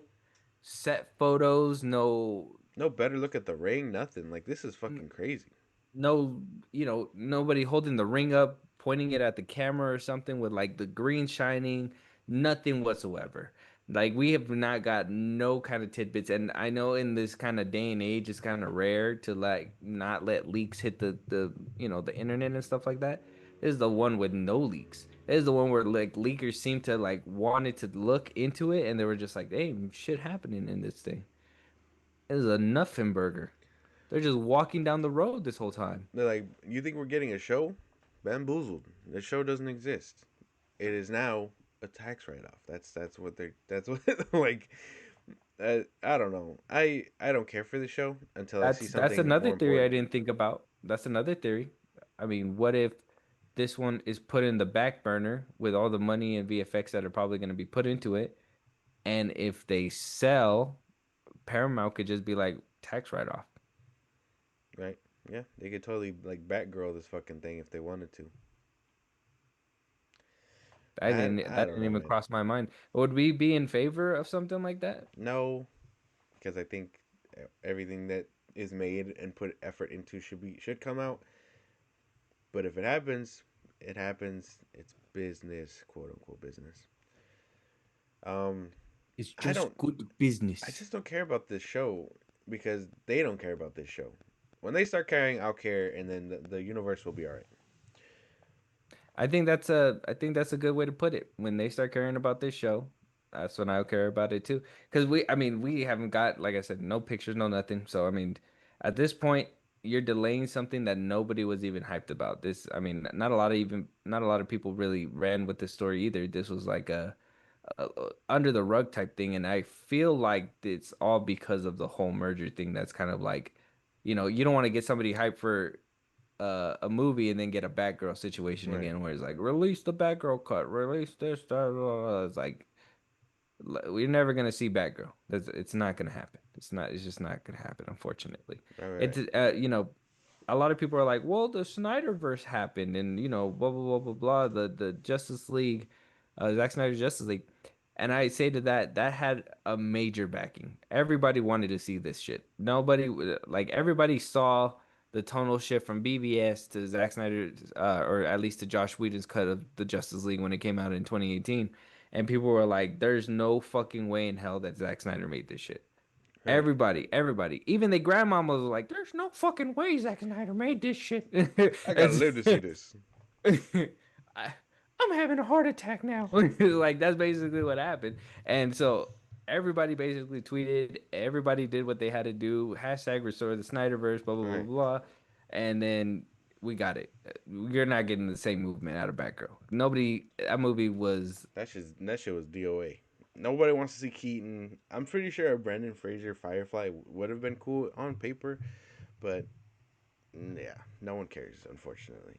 set photos, no No better look at the ring, nothing. Like this is fucking crazy. no, nobody holding the ring up, pointing it at the camera or something with like the green shining, nothing whatsoever. Like we have not got no kind of tidbits, and I know in this kind of day and age, it's kind of rare to like not let leaks hit the internet and stuff like that. This is the one with no leaks. This is the one where like leakers seem to like wanted to look into it, and they were just like, "Hey, shit happening in this thing." This is a nothing burger. They're just walking down the road this whole time. They're like, you think we're getting a show? Bamboozled. The show doesn't exist. It is now a tax write off. That's what they're that's what like. I don't know. I don't care for the show until I see That's something another more theory I important. didn't think about. That's another theory. I mean, what if this one is put in the back burner with all the money and VFX that are probably going to be put into it, and if they sell, Paramount could just be like tax write off. Right? Yeah, they could totally like Batgirl this fucking thing if they wanted to. I That don't didn't know, even man. cross my mind. Would we be in favor of something like that? No, because I think everything that is made and put effort into should come out. But if it happens, it happens. It's business, quote unquote business. Um, It's I just don't. good I business. just don't care about this show because they don't care about this show. When they start caring, I'll care, and then the universe will be all right. I think that's a good way to put it. When they start caring about this show, that's when I'll care about it too. Because I mean, we haven't got, like I said, no pictures, no nothing. So I mean, at this point, you're delaying something that nobody was even hyped about. This, I mean, not a lot of people really ran with this story either. This was like a under the rug type thing, and I feel like it's all because of the whole merger thing. That's kind of like, you don't want to get somebody hyped for a movie and then get a Batgirl situation Right, again where it's like release the Batgirl cut, release this, that, it's like we're never gonna see Batgirl. It's not gonna happen. It's just not gonna happen, unfortunately. right, right, It's right. a lot of people are like, well, the Snyderverse happened, and blah blah blah blah blah. The Justice League, Zack Snyder's Justice League, and I say to that, that had a major backing. Everybody wanted to see this shit. Like everybody saw the tonal shift from BVS to Zack Snyder, or at least to Josh Whedon's cut of the Justice League when it came out in 2018, and people were like, "There's no fucking way in hell that Zack Snyder made this shit." Right. Everybody, even the grandmamas was like, "There's no fucking way Zack Snyder made this shit." I gotta It's- live to see this. I, I'm having a heart attack now. Like that's basically what happened. And so everybody basically tweeted, everybody did what they had to do. Hashtag restore the Snyderverse, blah blah blah Right. blah. And then we got it. You're not getting the same movement out of Batgirl. Nobody. That movie was That shit was DOA. Nobody wants to see Keaton. I'm pretty sure a Brandon Fraser Firefly would have been cool on paper, but yeah, no one cares, unfortunately.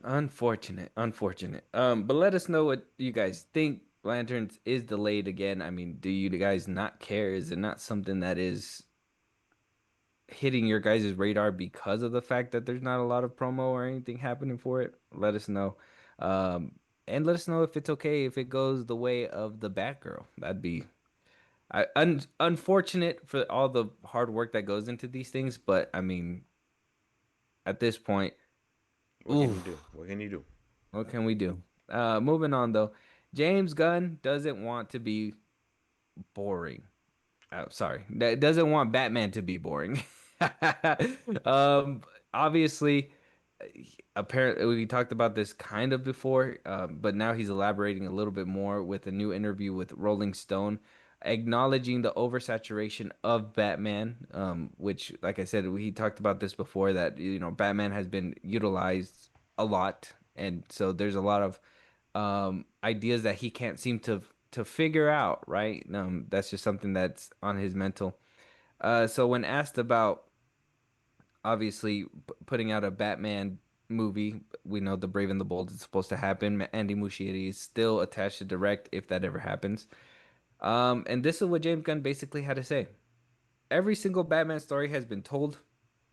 unfortunate, unfortunate. But let us know what you guys think. Lanterns is delayed again. I mean, do you guys not care? Is it not something that is hitting your guys' radar because of the fact that there's not a lot of promo or anything happening for it? Let us know. Um, and let us know if it's okay if it goes the way of the Batgirl. That'd be unfortunate for all the hard work that goes into these things, but I mean, at this point, What can you do? oof, What can you do? what can we do? Moving on though. James Gunn doesn't want to be boring. Oh, sorry. That doesn't want Batman to be boring. Um, obviously, apparently we talked about this kind of before, but now he's elaborating a little bit more with a new interview with Rolling Stone, acknowledging the oversaturation of Batman, which, like I said, he talked about this before that, Batman has been utilized a lot, and so there's a lot of ideas that he can't seem to figure out, right? That's just something that's on his mental. So when asked about obviously putting out a Batman movie, we know the Brave and the Bold is supposed to happen. Andy Muschietti is still attached to direct if that ever happens. And this is what James Gunn basically had to say. Every single Batman story has been told.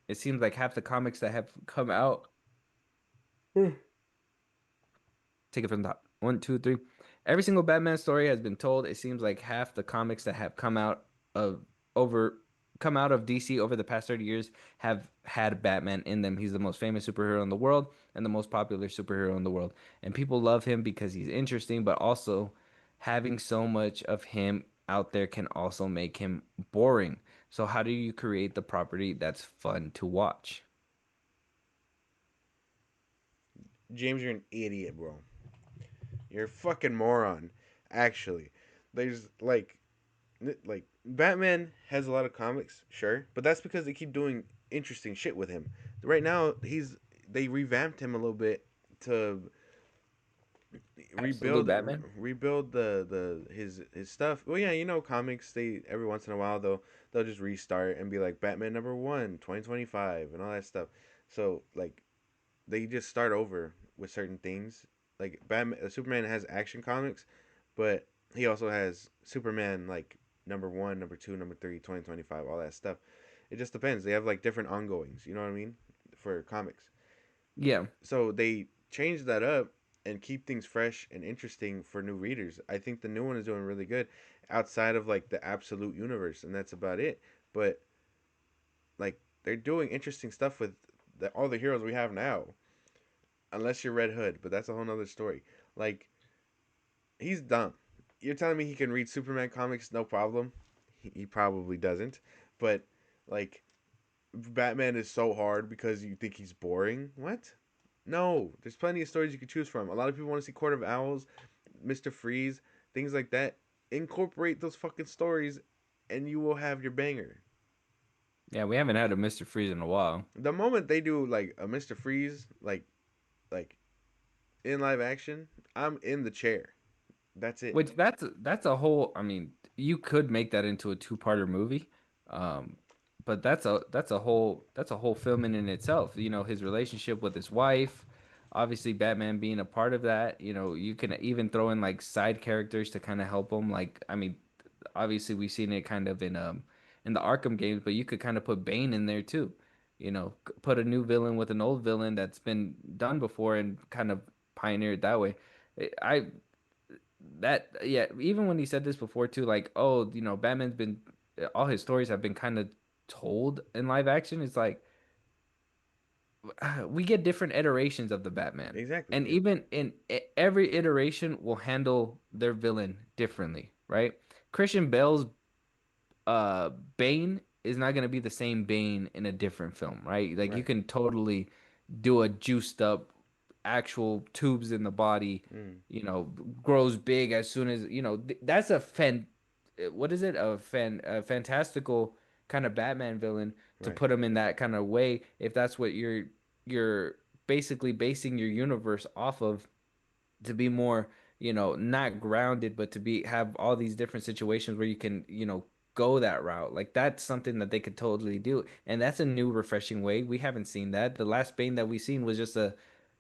It seems like half the comics that have come out. Take it from the top. One, two, three. Every single Batman story has been told. It seems like half the comics that have of over come out of DC over the past 30 years have had Batman in them. He's the most famous superhero in the world and the most popular superhero in the world. And people love him because he's interesting, but also having so much of him out there can also make him boring. So how do you create the property that's fun to watch? James, you're an idiot, bro. You're a fucking moron. Actually, there's like Like Batman has a lot of comics, sure, but that's because they keep doing interesting shit with him. Right now, they revamped him a little bit to Absolute rebuild Batman. rebuild his stuff. Well, yeah, comics, they every once in a while they'll just restart and be like Batman number 1, 2025, and all that stuff. So like they just start over with certain things. Like Batman, Superman has action comics, but he also has Superman like number 1, number 2, number 3, 2025, all that stuff. It just depends. They have like different ongoings. You know what I mean? For comics, Yeah. so they change that up and keep things fresh and interesting for new readers. I think the new one is doing really good outside of like the absolute universe, and that's about it. But like they're doing interesting stuff with all the heroes we have now, unless you're Red Hood, but that's a whole nother story. Like he's dumb. You're telling me he can read Superman comics no problem? He probably doesn't. But like Batman is so hard because you think he's boring. What? No, there's plenty of stories you could choose from. A lot of people want to see Court of Owls, Mister Freeze, things like that. Incorporate those fucking stories, and you will have your banger. Yeah, we haven't had a Mr. Freeze in a while. The moment they do like a Mister Freeze, like in live action, I'm in the chair. That's it. Which that's a whole, I mean, you could make that into a two-parter movie. Um, but that's a whole film in itself. His relationship with his wife, obviously Batman being a part of that. You can even throw in like side characters to kind of help him. Like, I mean, obviously we've seen it kind of in the Arkham games, but you could kind of put Bane in there too. Put a new villain with an old villain that's been done before and kind of pioneer it that way. I that yeah, even when he said this before too, like, oh, Batman's been all his stories have been kind of told in live action. It's like we get different iterations of the Batman, Exactly. and even in every iteration will handle their villain differently, right? Christian Bale's uh Bane is not going to be the same Bane in a different film, right? Like you Right. can totally do a juiced up actual tubes in the body, Mm. grows big as soon as, that's a what is it? A fantastical kind of Batman villain to Right. put him in that kind of way if that's what you're basically basing your universe off of, to be more, not grounded, but to be have all these different situations where you can, go that route. Like that's something that they could totally do. And that's a new refreshing way. We haven't seen that. The last Bane that we seen was just a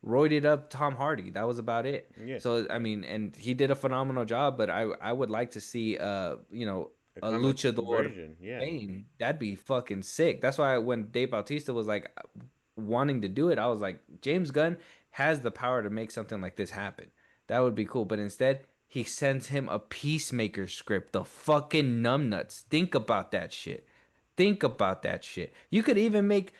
roided up Tom Hardy. That was about it. Yeah. So I mean, and he did a phenomenal job, but I would like to see A a comic luchador version. Yeah. Bane. That'd be fucking sick. That's why when Dave Bautista was like wanting to do it, I was like, James Gunn has the power to make something like this happen. That would be cool. But instead, he sends him a Peacemaker script. The fucking numbnuts. Think about that shit. Think about that shit. You could even make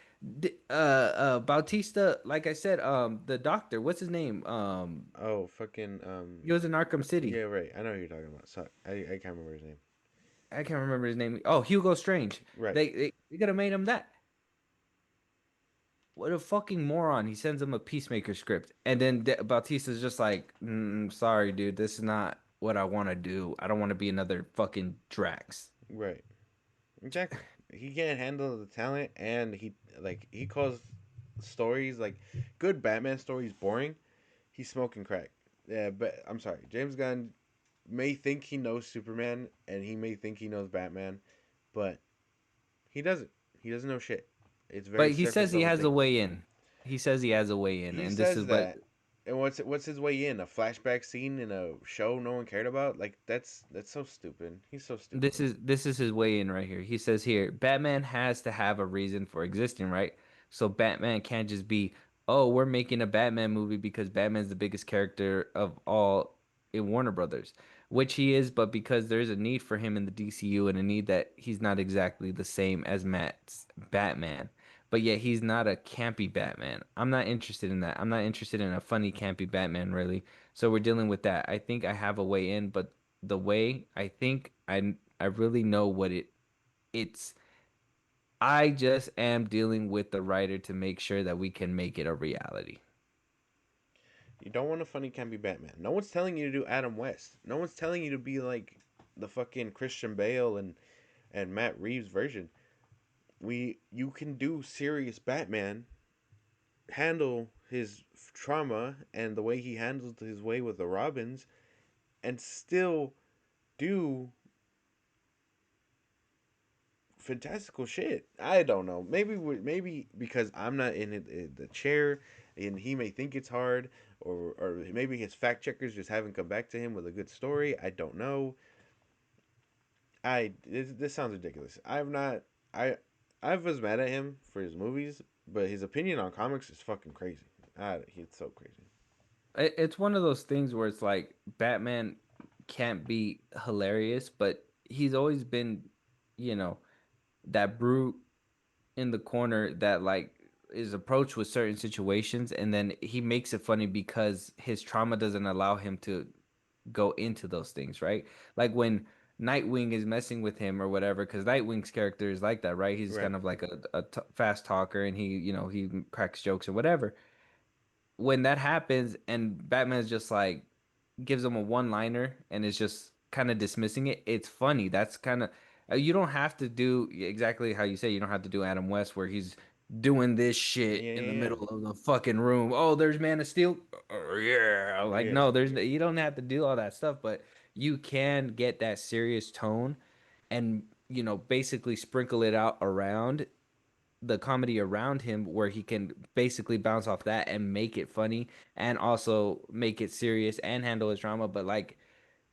Bautista, like I said, the doctor. What's his name? Oh, fucking He was in Arkham yeah, City. right. I know who you're talking about. So I can't remember his name. I can't remember his name. Oh, Hugo Strange. Right. They could have made him that. What a fucking moron. He sends him a Peacemaker script. And then Bautista's just like, sorry, dude, this is not what I want to do. I don't want to be another fucking Drax. Right. Exactly. He can't handle the talent, and he calls stories like good Batman stories boring. He's smoking crack. Yeah, but I'm sorry. James Gunn may think he knows Superman, and he may think he knows Batman, but he doesn't. He doesn't know shit. It's very But he surface says he level has a things. way in. He says he has a way in. He And this says is what that, and what's his way in? A flashback scene in a show no one cared about? Like that's so stupid. He's so This stupid. is this is his way in right here. He says here, Batman has to have a reason for existing, right? So Batman can't just be, oh, we're making a Batman movie because Batman's the biggest character of all in Warner Brothers, which he is, but because there's a need for him in the DCU and a need that he's not exactly the same as Matt's Batman. But yet he's not a campy Batman. I'm not interested in that. I'm not interested in a funny campy Batman really. So we're dealing with that. I think I have a way in, but the way I think I really know what it's I just am dealing with the writer to make sure that we can make it a reality. You don't want a funny campy Batman. No one's telling you to do Adam West. No one's telling you to be like. the fucking Christian Bale and Matt Reeves version. You can do serious Batman, handle his trauma and the way he handles his way with the Robins, and still do fantastical shit. I don't know. Maybe because I'm not in the chair, and he may think it's hard, or maybe his fact checkers just haven't come back to him with a good story. I don't know. This sounds ridiculous. I I was mad at him for his movies, but his opinion on comics is fucking crazy. He's so crazy. It's one of those things where it's like Batman can't be hilarious, but he's always been, you know, that brute in the corner that like is approached with certain situations, and then he makes it funny because his trauma doesn't allow him to go into those things, right? Like when Nightwing is messing with him or whatever, because Nightwing's character is like that, right? He's Right. kind of like fast talker, and he cracks jokes or whatever. When that happens and Batman's just like gives him a one liner and is just kind of dismissing it, it's funny. That's kind of you don't have to do exactly how you say. You don't have to do Adam West where he's doing this shit Yeah, in the yeah, middle of the fucking room. Oh, there's Man of Steel. Yeah, yeah. like Yeah. no, there's you don't have to do all that stuff, but you can get that serious tone and basically sprinkle it out around the comedy around him where he can basically bounce off that and make it funny and also make it serious and handle his drama. But like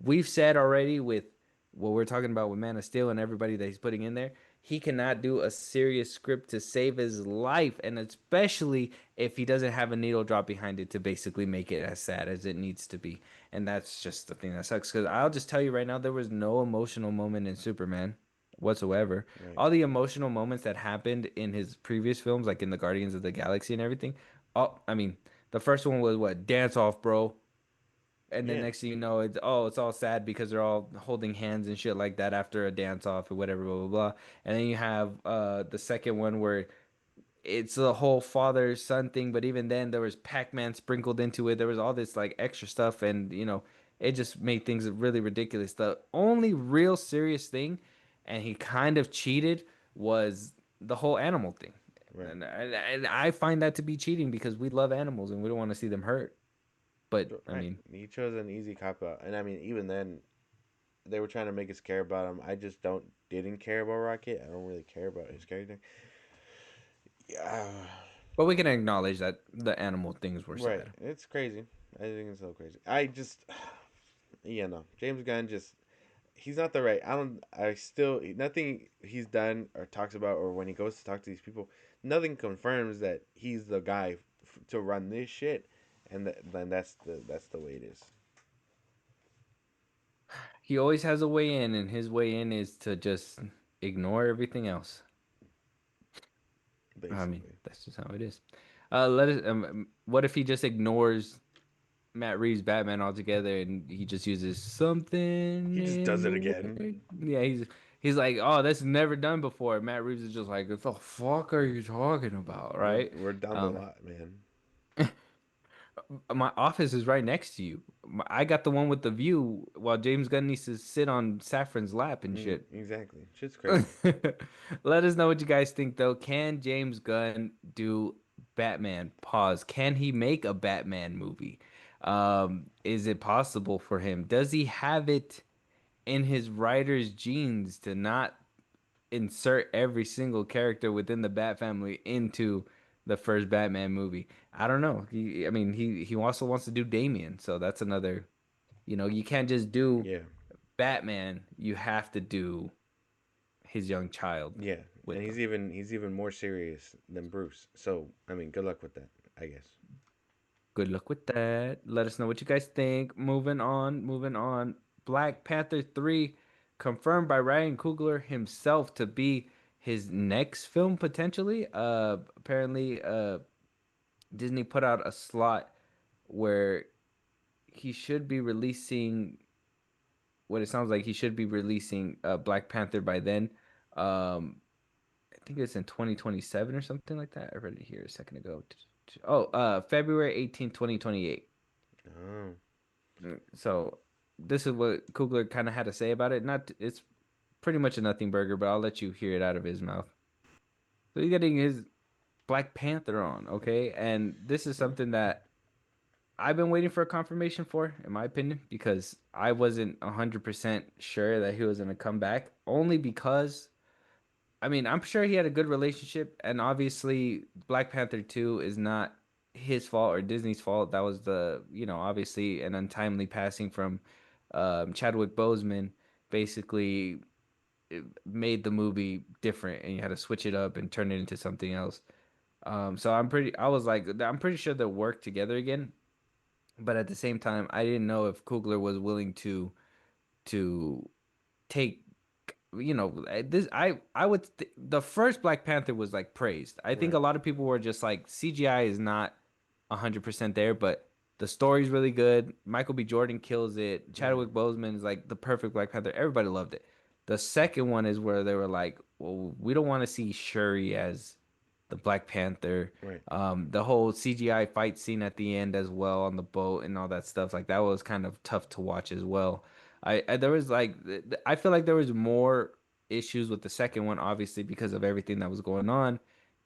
we've said already with what we're talking about with Man of Steel and everybody that he's putting in there, he cannot do a serious script to save his life, and especially if he doesn't have a needle drop behind it to basically make it as sad as it needs to be. And that's just the thing that sucks. Because I'll just tell you right now, there was no emotional moment in Superman whatsoever. Right. All the emotional moments that happened in his previous films, like in the Guardians of the Galaxy and everything, I mean, the first one was what, dance off, bro. And then Yeah. next thing you know, it's all sad because they're all holding hands and shit like that after a dance off or whatever, blah blah blah. And then you have the second one where it's a whole father son thing, but even then there was Pac-Man sprinkled into it. There was all this like extra stuff, and it just made things really ridiculous. The only real serious thing, and he kind of cheated, was the whole animal thing. Right. And I find that to be cheating because we love animals and we don't want to see them hurt. But I Right. mean, He chose an easy cop out, and I mean, even then, they were trying to make us care about him. I just didn't care about Rocket. I don't really care about his character. Yeah. but we can acknowledge that the animal things were Right. sad. It's crazy. I think it's so crazy. I just, yeah, no. James Gunn just, he's not the right. I don't, I still, nothing he's done or talks about, or when he goes to talk to these people, nothing confirms that he's the guy to run this shit. And then that's the way it is, He always has a way in, and his way in is to just ignore everything else. I mean, basically. that's just how it is. Let us. What if he just ignores Matt Reeves' Batman altogether, and he just uses something He just does in it the again. way? Yeah, he's like, oh, that's never done before. Matt Reeves is just like, what the fuck are you talking about, right? We're down the Um, lot, man. my office is right next to you. I got the one with the view, while James Gunn needs to sit on Saffron's lap and shit. Exactly. Shit's crazy. Let us know what you guys think, though. Can James Gunn do Batman? Pause. Can he make a Batman movie? Is it possible for him? Does he have it in his writer's genes to not insert every single character within the Bat family into the first Batman movie? I don't know. I mean, he also wants to do Damien, so that's another. You can't just do Yeah. Batman. You have to do his young child Yeah. And with them. he's even more serious than Bruce. So I mean, good luck with that. I guess. Good luck with that. Let us know what you guys think. Moving on, moving on. Black Panther 3 confirmed by Ryan Coogler himself to be his next film potentially. Apparently Disney put out a slot where he should be releasing what it sounds like he should be releasing Black Panther by then. Um I think it's in 2027 or something like that. I read it here a second ago. Oh, February 18th, 2028. Oh. So this is what Coogler kind of had to say about it. Not it's pretty much a nothing burger, but I'll let you hear it out of his mouth. So he's getting his Black Panther on, okay? And this is something that I've been waiting for a confirmation for, in my opinion, because I wasn't 100% sure that he was going to come back, only because, I mean, I'm sure he had a good relationship, and obviously Black Panther 2 is not his fault or Disney's fault. That was obviously an untimely passing from Chadwick Boseman, basically it made the movie different, and you had to switch it up and turn it into something else. So I was like, I'm pretty sure they'll work together again. But at the same time, I didn't know if Coogler was willing to take this I would the first Black Panther was like praised. I think a Right. lot of people were just like CGI is not 100% there, but the story's really good. Michael B. Jordan kills it. Right. Chadwick Boseman is like the perfect Black Panther. Everybody loved it. The second one is where they were like, well, we don't want to see Shuri as the Black Panther. Right. The whole CGI fight scene at the end as well on the boat and all that stuff, like that was kind of tough to watch as well. I there was like I feel like there was more issues with the second one, obviously because of everything that was going on,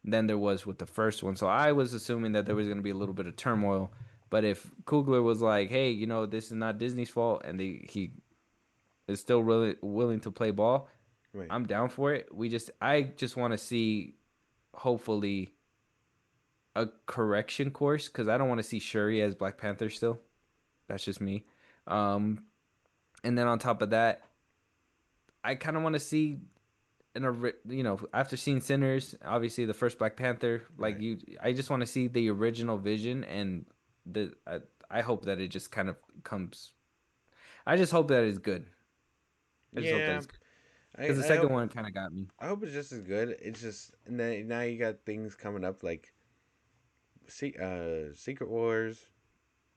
than there was with the first one. So I was assuming that there was going to be a little bit of turmoil. But if Coogler was like, "Hey, this is not Disney's fault," and he is still really willing to play ball, Right. I'm down for it. I just want to see, hopefully, a correction course because I don't want to see Shuri as Black Panther still. That's just me. Um, and then on top of that, I kind of want to see after seeing Sinners, obviously the first Black Panther, like Right. you, I just want to see the original vision, and I hope that it just kind of comes. I just hope that it's good. I just hope that Yeah. it's good I because the I second hope one kind of got me. I hope it's just as good. It's just and then now you got things coming up like Secret Wars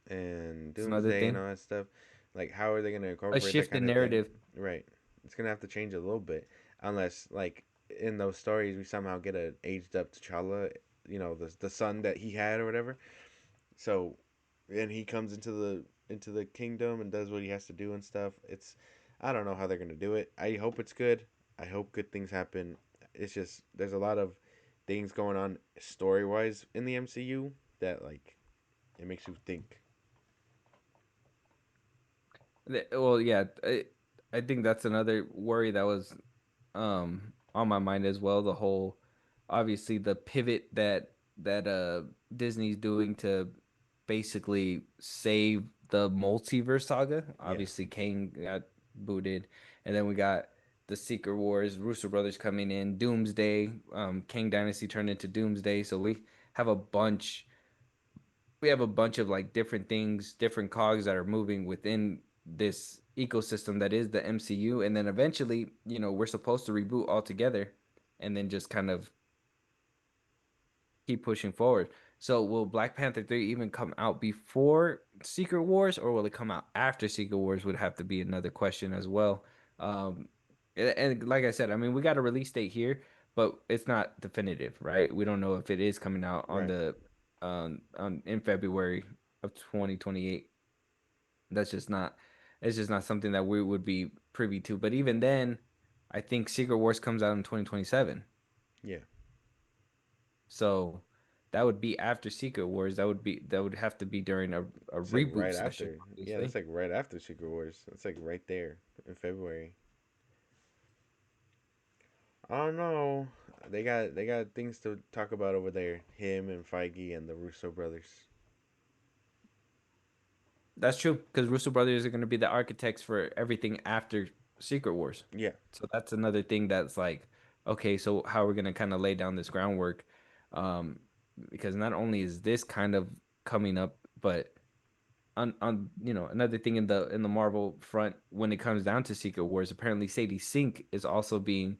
and It's another Doomsday and thing. all that stuff. Like, how are they gonna A incorporate that shift kind in of thing? narrative. Right. It's gonna have to change a little bit, unless like in those stories we somehow get a aged up T'Challa, the son that he had or whatever. So, and he comes into the kingdom and does what he has to do and stuff. I don't know how they're gonna do it. I hope it's good. I hope good things happen. It's just there's a lot of things going on story wise in the MCU that like it makes you think. Well, yeah, I think that's another worry that was on my mind as well. The whole, obviously, the pivot that Disney's doing to basically save the multiverse saga. Yeah. Obviously, Kang got booted, and then we got the Secret Wars, Russo brothers coming in, Doomsday, Kang Dynasty turned into Doomsday. So have a bunch we have a bunch of like different things, different cogs that are moving within this ecosystem that is the MCU. And then eventually, we're supposed to reboot altogether and then just kind of keep pushing forward. So will Black Panther 3 even come out before Secret Wars or will it come out after Secret Wars would have to be another question as well. Um, and like I said, I mean, we got a release date here, but it's not definitive, right? We don't know if it is coming out on Right. the in February of 2028. That's just not it's just not something that we would be privy to. But even then, I think Secret Wars comes out in 2027. Yeah. So that would be after Secret Wars. That would have to be during a It's like reboot right session, after. Yeah, that's obviously. like right after Secret Wars. That's like right there in February. I don't know. They got things to talk about over there. Him and Feige and the Russo brothers. That's true, because Russo brothers are going to be the architects for everything after Secret Wars. Yeah. So that's another thing that's like, okay, so how are we going to kind of lay down this groundwork? Um, because not only is this kind of coming up, but on another thing in the Marvel front when it comes down to Secret Wars, apparently Sadie Sink is also being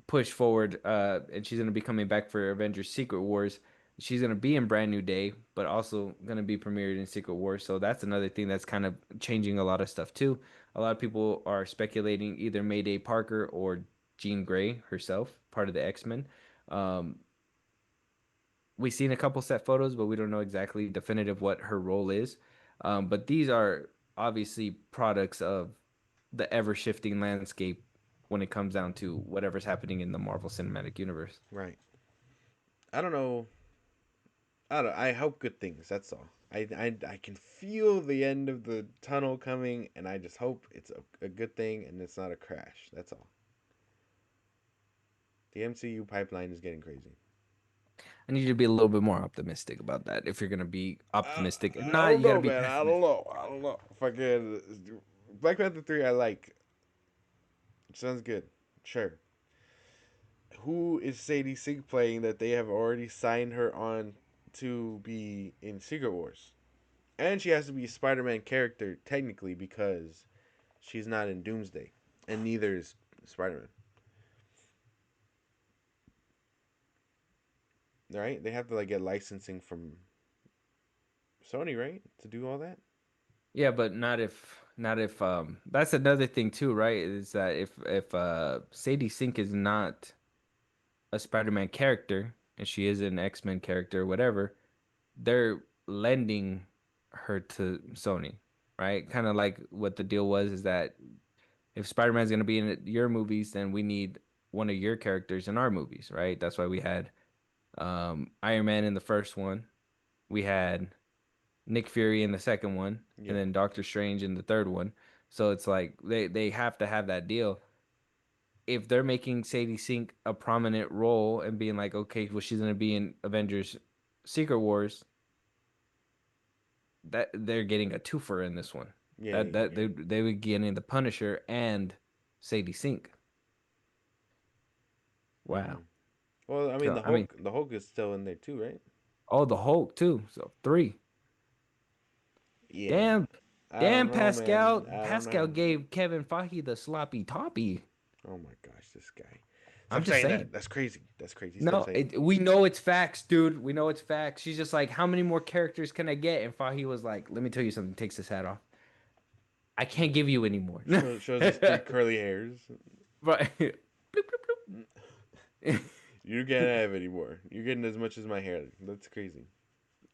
pushed forward, and she's gonna be coming back for Avengers Secret Wars. She's gonna be in Brand New Day, but also gonna be premiered in Secret Wars. So that's another thing that's kind of changing a lot of stuff too. A lot of people are speculating either Mayday Parker or Jean Grey herself, part of the X-Men. Um, we've seen a couple set photos, but we don't know exactly definitive what her role is. But these are obviously products of the ever shifting landscape when it comes down to whatever's happening in the Marvel Cinematic Universe. Right. I don't know. I don't. I hope good things. That's all. I can feel the end of the tunnel coming, and I just hope it's a good thing and it's not a crash. That's all. The MCU pipeline is getting crazy. I need you to be a little bit more optimistic about that if you're gonna be I, optimistic. If I not, don't you gotta know, be man. I don't pessimistic. know. I don't know. Fucking Black Panther 3, I like. Sounds good. Sure. Who is Sadie Sink playing that they have already signed her on to be in Secret Wars? And she has to be a Spider-Man character technically because she's not in Doomsday, and neither is Spider-Man. Right? They have to like get licensing from Sony, right, to do all that. Yeah, but not if that's another thing too, right? Is that if Sadie Sink is not a Spider-Man character and she is an X-Men character or whatever, they're lending her to Sony, right? Kind of like what the deal was is that if Spider-Man's going to be in your movies, then we need one of your characters in our movies, right? That's why we had Iron Man in the first one. We had Nick Fury in the second one, and Yeah. then Doctor Strange in the third one. So it's like they have to have that deal. If they're making Sadie Sink a prominent role and being like, okay, well, she's gonna be in Avengers Secret Wars, that they're getting a twofer in this one. Yeah. That Yeah. that Yeah. they would get in the Punisher and Sadie Sink. Mm-hmm. Wow. Well, I mean, So I mean, The Hulk is still in there too, right? oh, the Hulk too. So three. Yeah. Damn, I don't damn, know, man. Pascal. I don't Pascal know. gave Kevin Feige the sloppy toppy. Oh my gosh, this guy. I'm Stop just saying that. saying. That's crazy. That's crazy. Stop No, saying it. we know it's facts, dude. We know it's facts. She's just like, how many more characters can I get? And Fahi was like, let me tell you something. Takes his hat off. I can't give you any more. Shows his three curly hairs. Right. Bloop, bloop, bloop. You can't have any more. You're getting as much as my hair. That's crazy.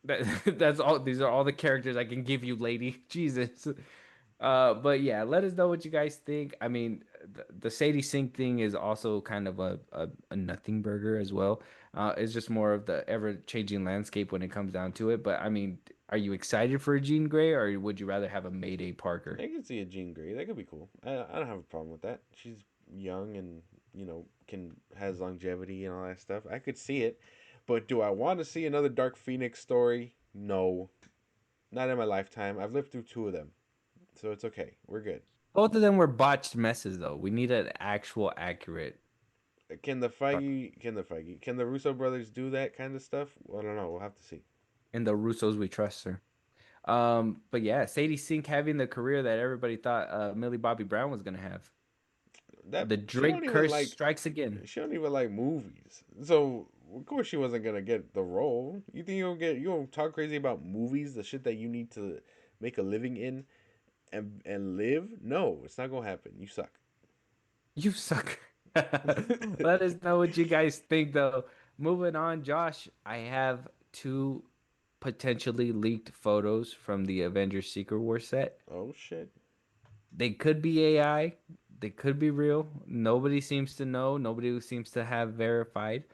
That's all. These are all the characters I can give you, lady. Jesus. But yeah, let us know what you guys think. I mean, the Sadie Sink thing is also kind of a nothing burger as well. It's just more of the ever-changing landscape when it comes down to it. But I mean, are you excited for a Jean Grey, or would you rather have a Mayday Parker? I can see a Jean Grey. That could be cool. I don't have a problem with that. She's young and can has longevity and all that stuff. I could see it, but do I want to see another Dark Phoenix story? No, not in my lifetime. I've lived through two of them, so it's okay. We're good. Both of them were botched messes, though. We need an actual accurate Dark. Can the Russo brothers do that kind of stuff? Well, I don't know. We'll have to see. And the Russos we trust, sir. But yeah, Sadie Sink having the career that everybody thought Millie Bobby Brown was gonna have. That The she don't Drake even curse like strikes again. she don't even like movies. So of course she wasn't gonna get the role. You think you gonna talk crazy about movies, the shit that you need to make a living in and live? No, it's not gonna happen. You suck. You suck. Let us know what you guys think, though. Moving on, Josh, I have two potentially leaked photos from the Avengers Secret War set. Oh shit. They could be AI, they could be real. Nobody seems to know, nobody seems to have verified,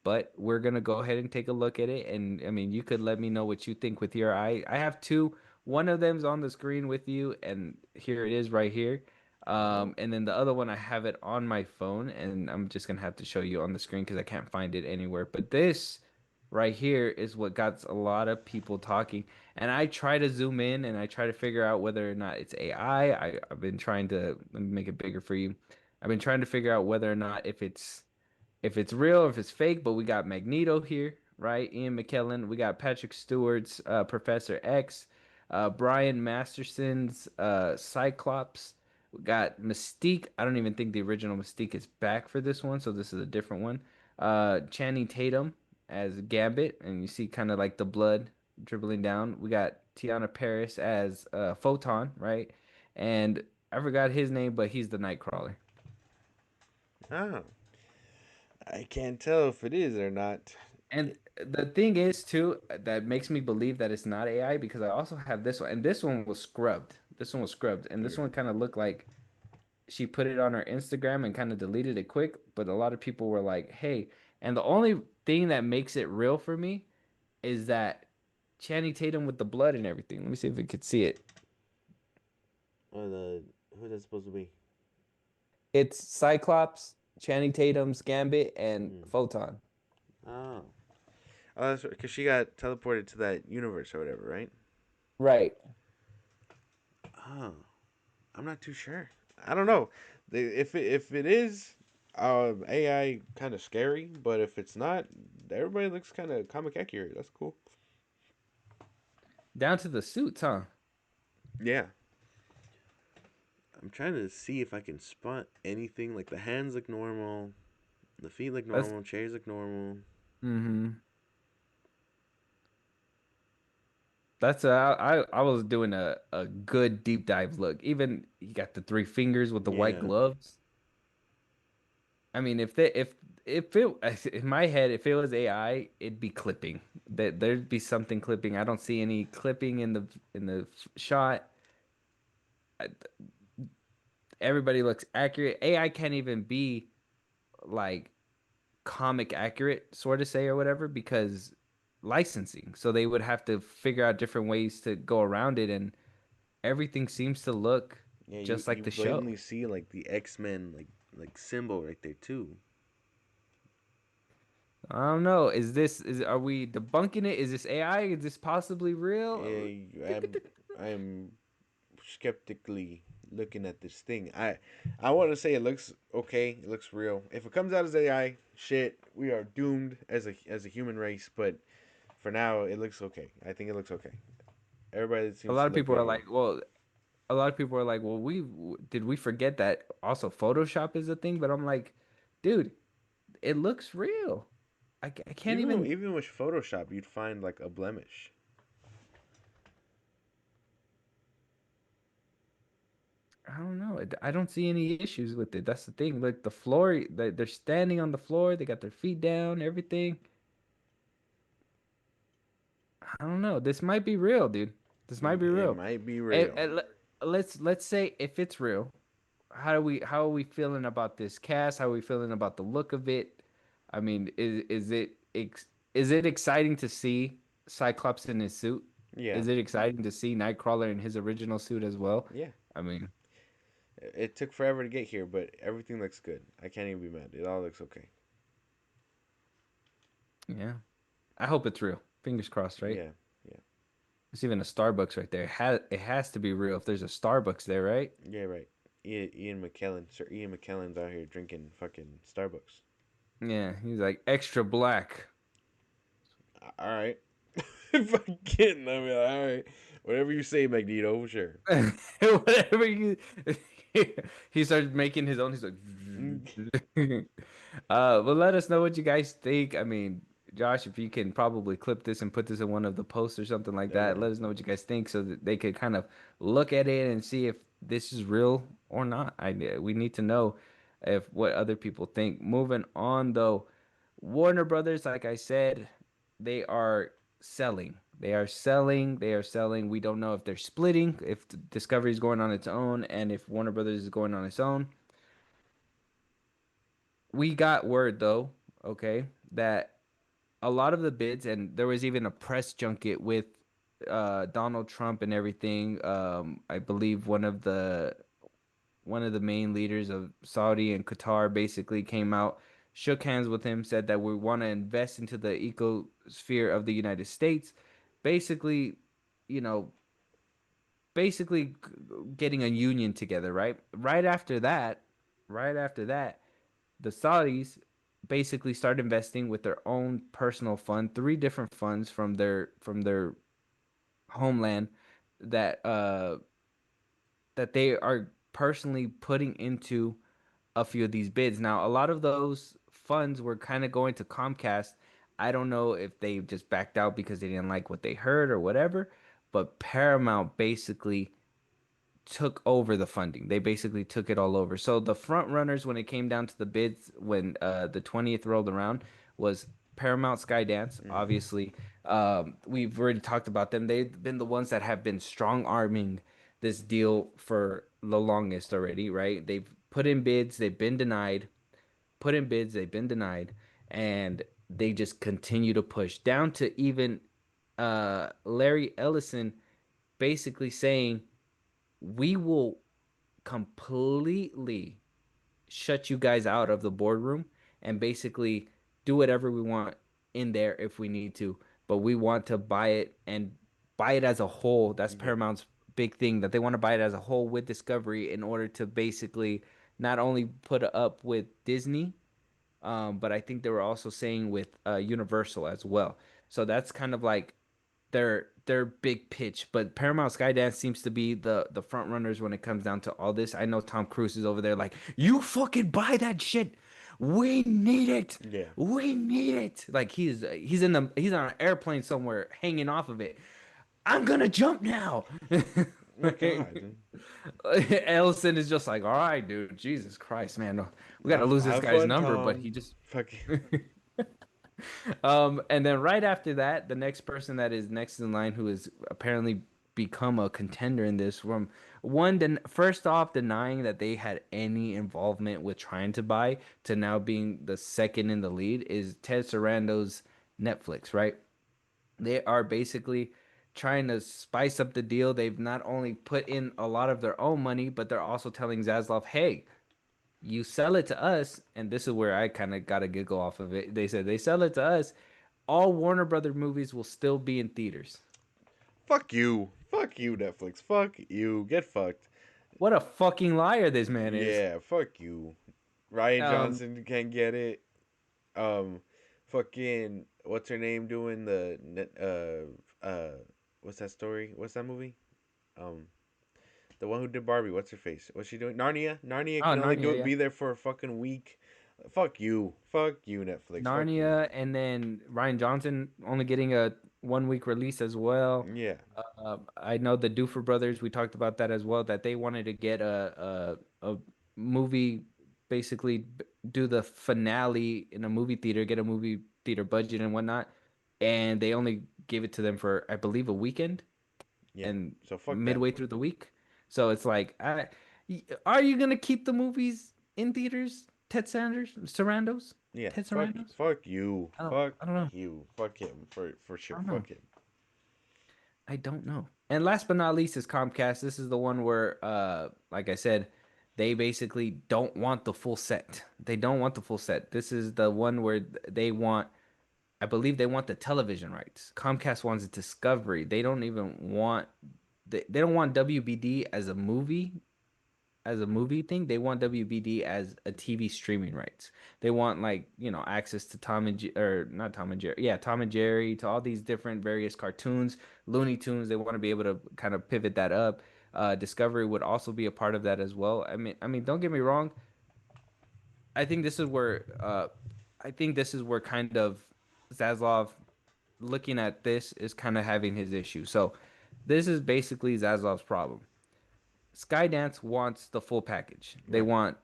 but we're gonna go ahead and take a look at it. And I mean, you could let me know what you think with your eye. I have two. One of them's on the screen with you, and here it is right here. Oh. And then the other one, I have it on my phone, and I'm just gonna have to show you on the screen because I can't find it anywhere. But this right here is what got a lot of people talking. And I try to zoom in and I try to figure out whether or not it's AI. Have been trying to let me make it bigger for you. I've been trying to figure out whether or not if it's real or if it's fake. But we got Magneto here, right? Ian McKellen. We got Patrick Stewart's Professor X, Brian Masterson's Cyclops. We got Mystique. I don't even think the original Mystique is back for this one, so this is a different one. Channing Tatum as Gambit, and you see kind of like the blood dribbling down. We got Tiana Paris as Photon, right? And I forgot his name, but he's the Nightcrawler. Oh. I can't tell if it is or not. And the thing is too that makes me believe that it's not AI because I also have this one, and this one was scrubbed. This one was scrubbed, and this Okay. one kind of looked like she put it on her Instagram and kind of deleted it quick. But a lot of people were like, "Hey," and the only thing that makes it real for me is that Channing Tatum with the blood and everything. Let me see if we could see it. The who's that supposed to be? It's Cyclops, Channing Tatum's Gambit, and Hmm. Photon. Oh, oh, that's because she got teleported to that universe or whatever, right? Right. Oh, I'm not too sure. I don't know. If it is AI kind of scary, but if it's not, everybody looks kind of comic accurate. That's cool. Down to the suits, huh? Yeah, I'm trying to see if I can spot anything. Like the hands look normal, the feet look That's normal, chairs look normal. mm-hmm. That's I was doing a good deep dive look. Even you got the three fingers with the white Yeah, gloves. I mean, if it in my head, if it was AI, it'd be clipping. That there'd be something clipping. I don't see any clipping in the shot. I- Everybody looks accurate. AI can't even be like comic accurate, sort of say or whatever, because licensing. So they would have to figure out different ways to go around it, and everything seems to look yeah. You just like you the show. blatantly see like the X-Men like symbol right there too. I don't know. Is are we debunking it? Is this AI? Is this possibly real? Yeah, I'm skeptically looking at this thing. I want to say it looks okay. It looks real. If it comes out as AI, shit, we are doomed as a human race. But for now, it looks okay. I think it looks okay. Everybody A seems lot to of look people are real. like, well, a lot of people are like, well, did we forget that also Photoshop is a thing? But I'm like, dude, it looks real. I can't even. Even with Photoshop, you'd find like a blemish. I don't know. I don't see any issues with it. That's the thing. Like the floor, they're standing on the floor. They got their feet down, everything. I don't know. This might be real, dude. This might be It real. might be And, real. let's say if it's real, how are we feeling about this cast? How are we feeling about the look of it? I mean, is it exciting to see Cyclops in his suit? Yeah, Is it exciting to see Nightcrawler in his original suit as well? yeah. I mean, It took forever to get here, but everything looks good. I can't even be mad. It all looks okay. yeah. I hope it's real. Fingers crossed, right? Yeah, yeah, There's even a Starbucks right there. It has to be real if there's a Starbucks there, right? yeah. Right. Ian McKellen, Sir Ian McKellen's out here drinking fucking Starbucks. Yeah, he's like extra black. All right. If I'm kidding, I mean, all right. Whatever you say, Magneto, sure. Whatever you he starts making his own. He's like Mm, but let us know what you guys think. I mean, Josh, if you can probably clip this and put this in one of the posts or something like oh that, yeah, let us know what you guys think so that they could kind of look at it and see if this is real or not. We need to know if what other people think. Moving on though, Warner Brothers, like I said, they are selling. They are selling. They are selling. We don't know if they're splitting, if Discovery is going on its own, and if Warner Brothers is going on its own. We got word though, okay, that a lot of the bids, and there was even a press junket with Donald Trump and everything. I believe one of the main leaders of Saudi and Qatar basically came out, shook hands with him, said that we want to invest into the ecosphere of the United States. Basically, you know, basically getting a union together, right? Right after that, the Saudis basically start investing with their own personal fund, three different funds from their homeland that that they are personally putting into a few of these bids. Now, a lot of those funds were kind of going to Comcast. I don't know if they just backed out because they didn't like what they heard or whatever, but Paramount basically took over the funding. They basically took it all over. So the front runners when it came down to the bids when the 20th rolled around was Paramount Skydance, mm, obviously. We've already talked about them. They've been the ones that have been strong arming this deal for the longest already, right? They've put in bids, they've been denied, put in bids, they've been denied, and they just continue to push down to even Larry Ellison basically saying, we will completely shut you guys out of the boardroom and basically do whatever we want in there if we need to. But we want to buy it and buy it as a whole. That's Yeah. Paramount's big thing, that they want to buy it as a whole with Discovery in order to basically not only put it up with Disney, but I think they were also saying with Universal as well. So that's kind of like their big pitch. But Paramount Skydance seems to be the front runners when it comes down to all this. I know Tom Cruise is over there like, you fucking buy that shit. We need it. Yeah. We need it. Like he's on an airplane somewhere hanging off of it. I'm gonna jump now. Oh God. Ellison is just like, all right, dude. Jesus Christ, man. We got to lose this Have guy's fun, number, but Tom. he just Fuck. and then right after that, the next person that is next in line who has apparently become a contender in this from one, first off denying that they had any involvement with trying to buy to now being the second in the lead is Ted Sarando's Netflix, right? They are basically trying to spice up the deal. They've not only put in a lot of their own money, but they're also telling Zaslav, hey, you sell it to us, and this is where I kind of got a giggle off of it. They said they sell it to us, all Warner Brother movies will still be in theaters. Fuck you. Fuck you, Netflix. Fuck you. Get fucked. What a fucking liar this man is. Yeah. Fuck you. Ryan Um, Johnson can't get it. Um, fucking what's her name doing the what's that story? What's that movie? Um, the one who did Barbie. What's her face? What's she doing? Narnia. Narnia oh can only Narnia, yeah, be there for a fucking week. Fuck you. Fuck you, Netflix. Fuck you. Narnia, and then Ryan Johnson only getting a 1 week release as well. Yeah. I know the Doofer brothers. We talked about that as well. That they wanted to get a movie, basically do the finale in a movie theater, get a movie theater budget and whatnot, and they only gave it to them for I believe a weekend Yeah. and So fuck them. midway through the week. So it's like, are you gonna keep the movies in theaters? Ted Sanders, Sarandos, Yeah. Ted Fuck. Sarandos. Fuck you. Fuck I don't know. you. Fuck him. For I sure. don't know. Fuck him. I don't know. And last but not least is Comcast. This is the one where, like I said, they basically don't want the full set. They don't want the full set. This is the one where they want, I believe they want the television rights. Comcast wants Discovery. They don't even want, they don't want WBD as a movie thing. They want WBD as a TV streaming rights. They want like, access to or not Tom and Jerry. Yeah, Tom and Jerry, to all these different various cartoons, Looney Tunes. They want to be able to kind of pivot that up. Discovery would also be a part of that as well. I mean, don't get me wrong. I think this is where I think this is where kind of Zaslav looking at this is kind of having his issue. So this is basically Zaslav's problem. Skydance wants the full package. Right.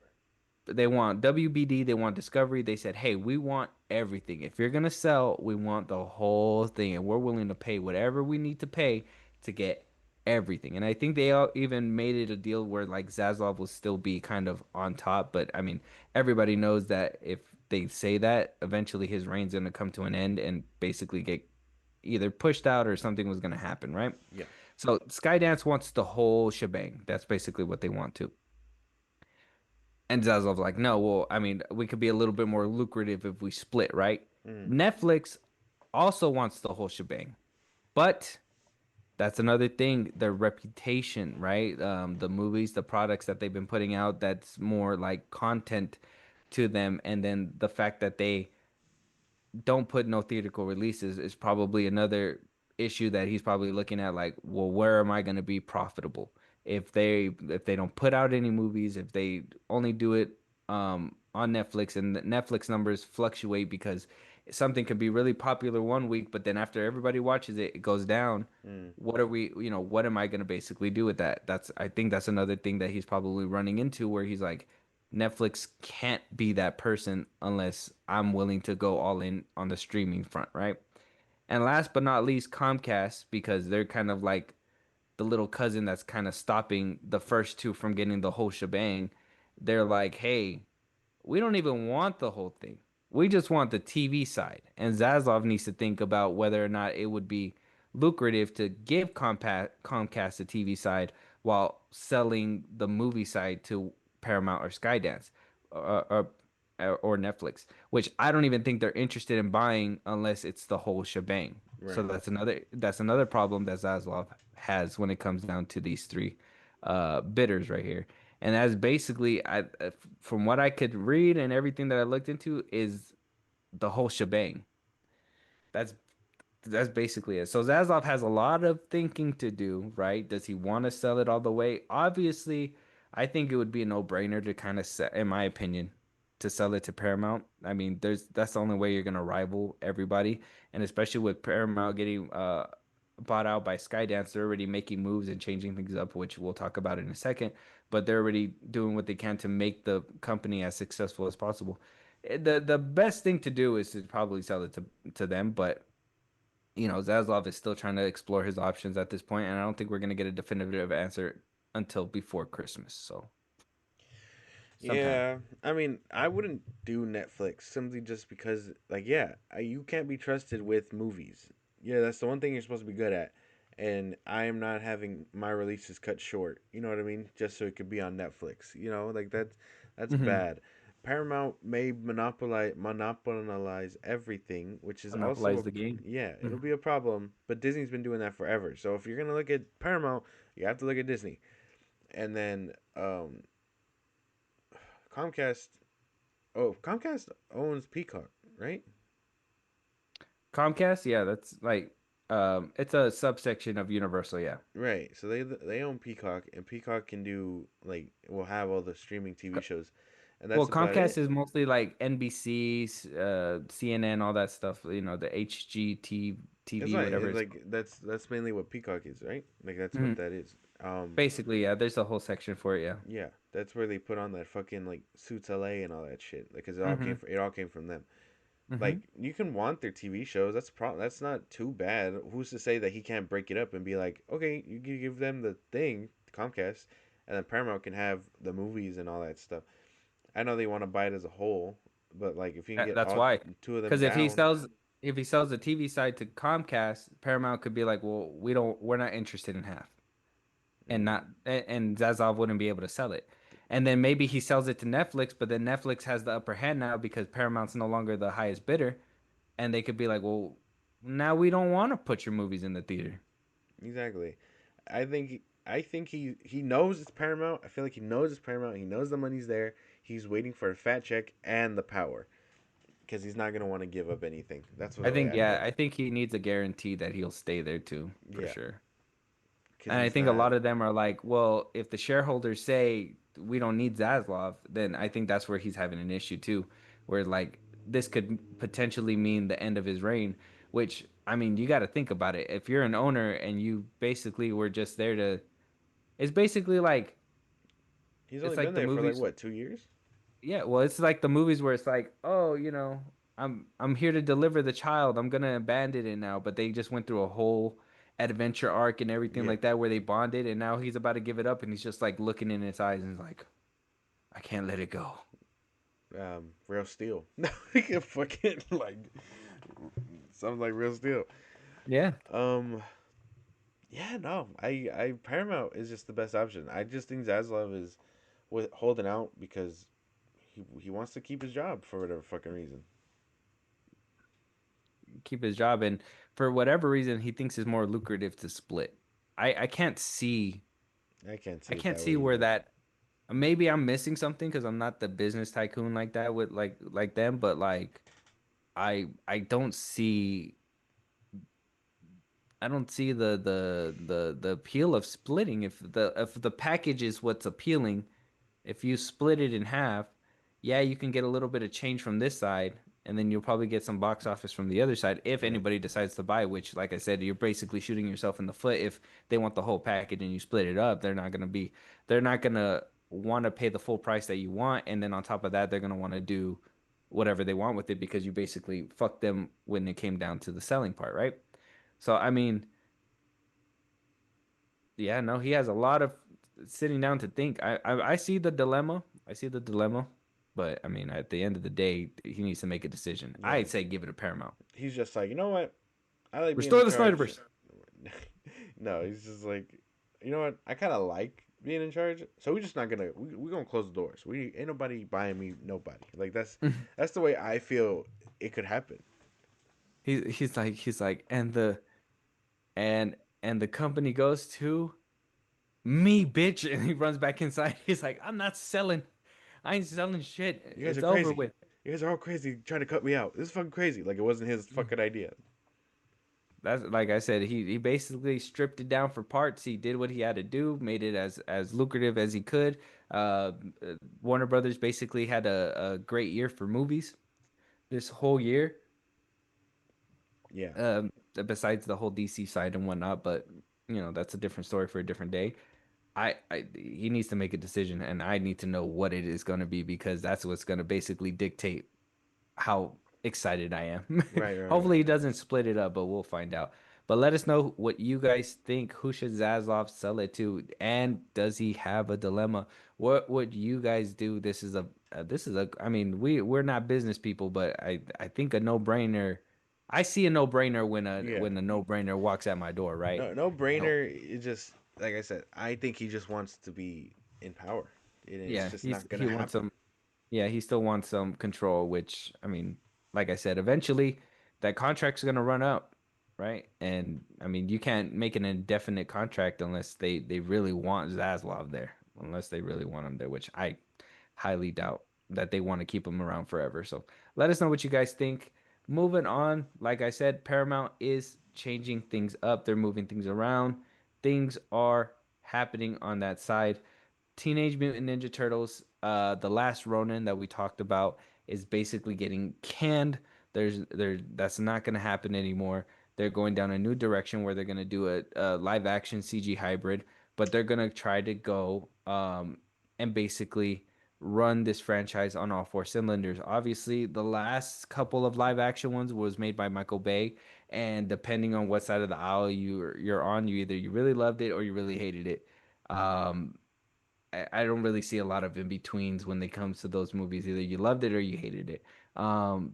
They want WBD, they want Discovery. They said, "Hey, we want everything. If you're gonna sell, we want the whole thing, and we're willing to pay whatever we need to pay to get everything." And I think they all even made it a deal where like Zaslav will still be kind of on top. But I mean, everybody knows that if they say that, eventually his reign's gonna come to an end and basically get either pushed out or something was gonna happen, right? Yeah. So Skydance wants the whole shebang. That's basically what they want to. And Zaslav's like, no, well, I mean, we could be a little bit more lucrative if we split, right? Mm. Netflix also wants the whole shebang. But that's another thing, their reputation, right? The movies, the products that they've been putting out, that's more like content to them. And then the fact that they don't put no theatrical releases is probably another issue that he's probably looking at like, well, where am I going to be profitable if they don't put out any movies, if they only do it on Netflix, and the Netflix numbers fluctuate because something could be really popular 1 week, but then after everybody watches it, it goes down. Mm. What am I going to basically do with that? I think that's another thing that he's probably running into where he's like, Netflix can't be that person unless I'm willing to go all in on the streaming front, right? And last but not least, Comcast, because they're kind of like the little cousin that's kind of stopping the first two from getting the whole shebang. They're like, hey, we don't even want the whole thing. We just want the TV side. And Zaslav needs to think about whether or not it would be lucrative to give Comcast the TV side while selling the movie side to Paramount or Skydance or Netflix, which I don't even think they're interested in buying unless it's the whole shebang. So Right. that's another problem that Zaslav has when it comes down to these three bidders right here. And that's basically, from what I could read and everything that I looked into, is the whole shebang. That's that's basically it. So Zaslav has a lot of thinking to do, right? Does he want to sell it all the way? Obviously, I think it would be a no-brainer to kind of set, in my opinion, to sell it to Paramount. I mean, that's the only way you're gonna rival everybody, and especially with Paramount getting bought out by Skydance, they're already making moves and changing things up, which we'll talk about in a second. But they're already doing what they can to make the company as successful as possible. The best thing to do is to probably sell it to them, but Zaslav is still trying to explore his options at this point, and I don't think we're gonna get a definitive answer until before Christmas. So sometime. Yeah, I mean, I wouldn't do Netflix simply just because, like, yeah, you can't be trusted with movies. Yeah, that's the one thing you're supposed to be good at, and I am not having my releases cut short. You know what I mean? Just so it could be on Netflix. You know, like that's Hmm. bad. Paramount may monopolize everything, which is also Monopolize the game. yeah, it'll Mhm. be a problem. But Disney's been doing that forever. So if you're gonna look at Paramount, you have to look at Disney, and then Comcast. Oh, Comcast owns Peacock, right? Comcast, yeah, that's like it's a subsection of Universal, yeah. Right. So they own Peacock, and Peacock can do like will have all the streaming TV Co- shows, and Well, that's about Comcast it. is mostly like NBC, CNN, all that stuff, the It's HGTV, like whatever it's it's called. like that's mainly what Peacock is, right? Like that's what Mhm. that is. Basically, yeah, there's a whole section for it, yeah. Yeah, that's where they put on that fucking like Suits LA and all that shit. Like, 'cause it all came Hmm. from them. Hmm. Like you can want their TV shows. That's not too bad. Who's to say that he can't break it up and be like, okay, you can give them the thing, Comcast, and then Paramount can have the movies and all that stuff. I know they want to buy it as a whole, but like if you can get That's all why. two of them Because if he down, sells if he sells the TV side to Comcast, Paramount could be like, well, we're not interested in half, and mm, Zazov wouldn't be able to sell it. And then maybe he sells it to Netflix, but then Netflix has the upper hand now because Paramount's no longer the highest bidder, and they could be like, well, now we don't want to put your movies in the theater. exactly. I think he knows it's Paramount. I feel like he knows it's Paramount. He knows the money's there. He's waiting for a fat check and the power because he's not gonna want to give up anything. That's the I way think, I yeah, feel. I think he needs a guarantee that he'll stay there too, for Yeah, sure. because And I he's think a not. lot of them are like, well, if the shareholders say we don't need Zaslav, then I think that's where he's having an issue too, where like this could potentially mean the end of his reign, which I mean, you got to think about it. If you're an owner and you basically were just there to, it's basically like, He's only it's been like the there for like movies. what 2 years. Yeah, well, it's like the movies where it's like, oh, I'm here to deliver the child. I'm gonna abandon it now, but they just went through a whole adventure arc and everything Yeah, like that where they bonded, and now he's about to give it up, and he's just like looking in his eyes and he's like, I can't let it go. real steel. No, he can fucking like sounds like real steel. Yeah, Um, yeah, no, I Paramount is just the best option. I just think Zaslav is with holding out because he wants to keep his job for whatever fucking reason. keep his job, and for whatever reason, he thinks it's more lucrative to split. I can't see, I can't I see it can't that way see where either. that. Maybe I'm missing something because I'm not the business tycoon like that with like them, but like I don't see. I don't see the appeal of splitting. If the package is what's appealing, if you split it in half, yeah, you can get a little bit of change from this side, and then you'll probably get some box office from the other side if Right. anybody decides to buy, which, like I said, you're basically shooting yourself in the foot. If they want the whole package and you split it up, they're not gonna want to pay the full price that you want, and then on top of that, they're gonna want to do whatever they want with it because you basically fucked them when it came down to the selling part, right? So I mean, Yeah, no, he has a lot of sitting down to think. I see the dilemma. I see the dilemma, but I mean, at the end of the day, he needs to make a decision. Yeah, I'd say give it to Paramount. he's just like, you know what? I like being in Restore the charge. Snyderverse. No, he's just like, you know what? I kind of like being in charge, so we're just not gonna we gonna close the doors. We ain't nobody buying me nobody. Like that's the way I feel it could happen. He's like, and and the company goes to me, bitch, and he runs back inside. He's like, I'm not selling. I ain't selling shit. You guys are It's over crazy. with. You guys are all crazy trying to cut me out. This is fucking crazy. Like it wasn't his fucking idea. That's like I said, he basically stripped it down for parts. He did what he had to do, made it as lucrative as he could. Warner Brothers basically had a great year for movies this whole year. Yeah. Besides the whole DC side and whatnot, but that's a different story for a different day. He needs to make a decision, and I need to know what it is going to be because that's what's going to basically dictate how excited I am. Right. Right. Hopefully Right. he doesn't split it up, but we'll find out. But let us know what you guys think. Who should Zaslav sell it to? And does he have a dilemma? What would you guys do? This is a I mean, we're not business people, but I think a no-brainer. I see a no-brainer when a Yeah. when a no-brainer walks at my door, right? No. No No. brainer. It just like I said. I think he just wants to be in power, and it's Yeah, just he's not gonna he wants happen. some. Yeah, he still wants some control, which I mean, like I said, eventually that contract's gonna run out, right? And I mean, you can't make an indefinite contract unless they really want Zaslav there, unless they really want him there, which I highly doubt that they want to keep him around forever. So let us know what you guys think. Moving on, like I said, Paramount is changing things up. They're moving things around. Things are happening on that side. Teenage Mutant Ninja Turtles, the last Ronin that we talked about is basically getting canned. That's not going to happen anymore. They're going down a new direction where they're going to do a live action CG hybrid, but they're going to try to go and basically run this franchise on all four cylinders. Obviously, the last couple of live action ones was made by Michael Bay, and depending on what side of the aisle you're on, you really loved it or you really hated it. Um, I don't really see a lot of in betweens when it comes to those movies. Either you loved it or you hated it. Um,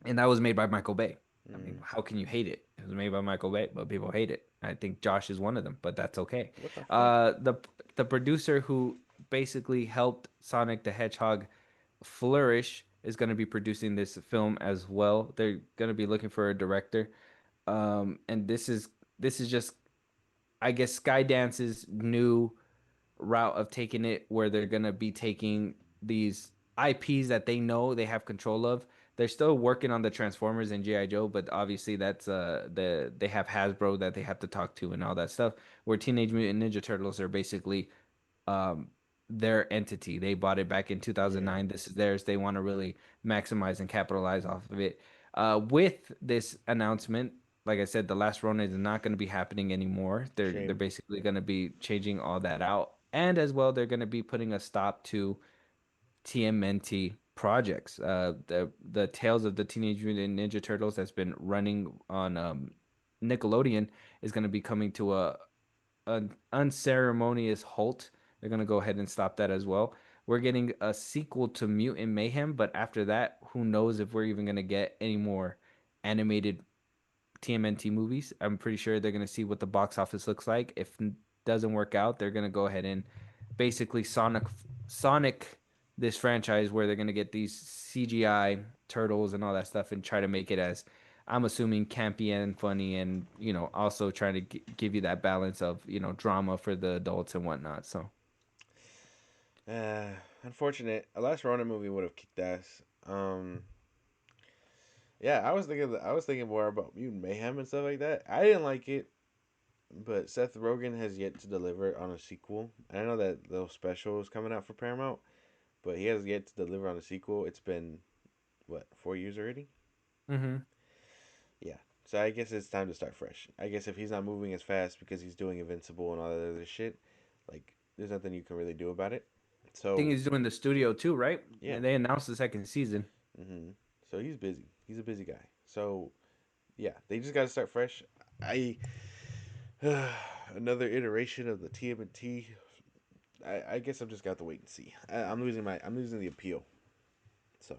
and that was made by Michael Bay. I mean, Mm, how can you hate it? It was made by Michael Bay, but people hate it. I think Josh is one of them, but that's okay. what the fuck? The producer who basically helped Sonic the Hedgehog flourish is going to be producing this film as well. They're going to be looking for a director. And this is just, I guess, Skydance's new route of taking it where they're gonna be taking these IPs that they know they have control of. They're still working on the Transformers and G.I. Joe, but obviously that's they have Hasbro that they have to talk to and all that stuff. Where Teenage Mutant Ninja Turtles are basically um their entity. They bought it back in Yeah. 2009. This is theirs. They want to really maximize and capitalize off of it. With this announcement, like I said, the last Ronin is not going to be happening anymore. They're Shame. basically going to be changing all that out, and as well, they're going to be putting a stop to TMNT projects. The Tales of the Teenage Mutant Ninja Turtles that's been running on Nickelodeon is going to be coming to an unceremonious halt. They're gonna go ahead and stop that as well. We're getting a sequel to Mutant Mayhem, but after that, who knows if we're even gonna get any more animated TMNT movies. I'm pretty sure they're gonna see what the box office looks like. If it doesn't work out, they're gonna go ahead and basically Sonic this franchise where they're gonna get these CGI turtles and all that stuff and try to make it as I'm assuming campy and funny and also trying to give you that balance of drama for the adults and whatnot. So Uh, Unfortunate. A last Ronin movie would have kicked ass. Yeah, I was thinking more about Mutant Mayhem and stuff like that. I didn't like it, but Seth Rogen has yet to deliver on a sequel. I know that little special is coming out for Paramount, but he has yet to deliver on a sequel. It's been what 4 years already. hmm Yeah, so I guess it's time to start fresh. I guess if he's not moving as fast because he's doing Invincible and all that other shit, like there's nothing you can really do about it. I think So he's doing the studio too, right? yeah, And they announced the second season. hmm so he's busy. He's a busy guy. So yeah, they just got to start fresh. I Another iteration of the TMNT. I guess I've just got to wait and see. I'm losing the appeal. So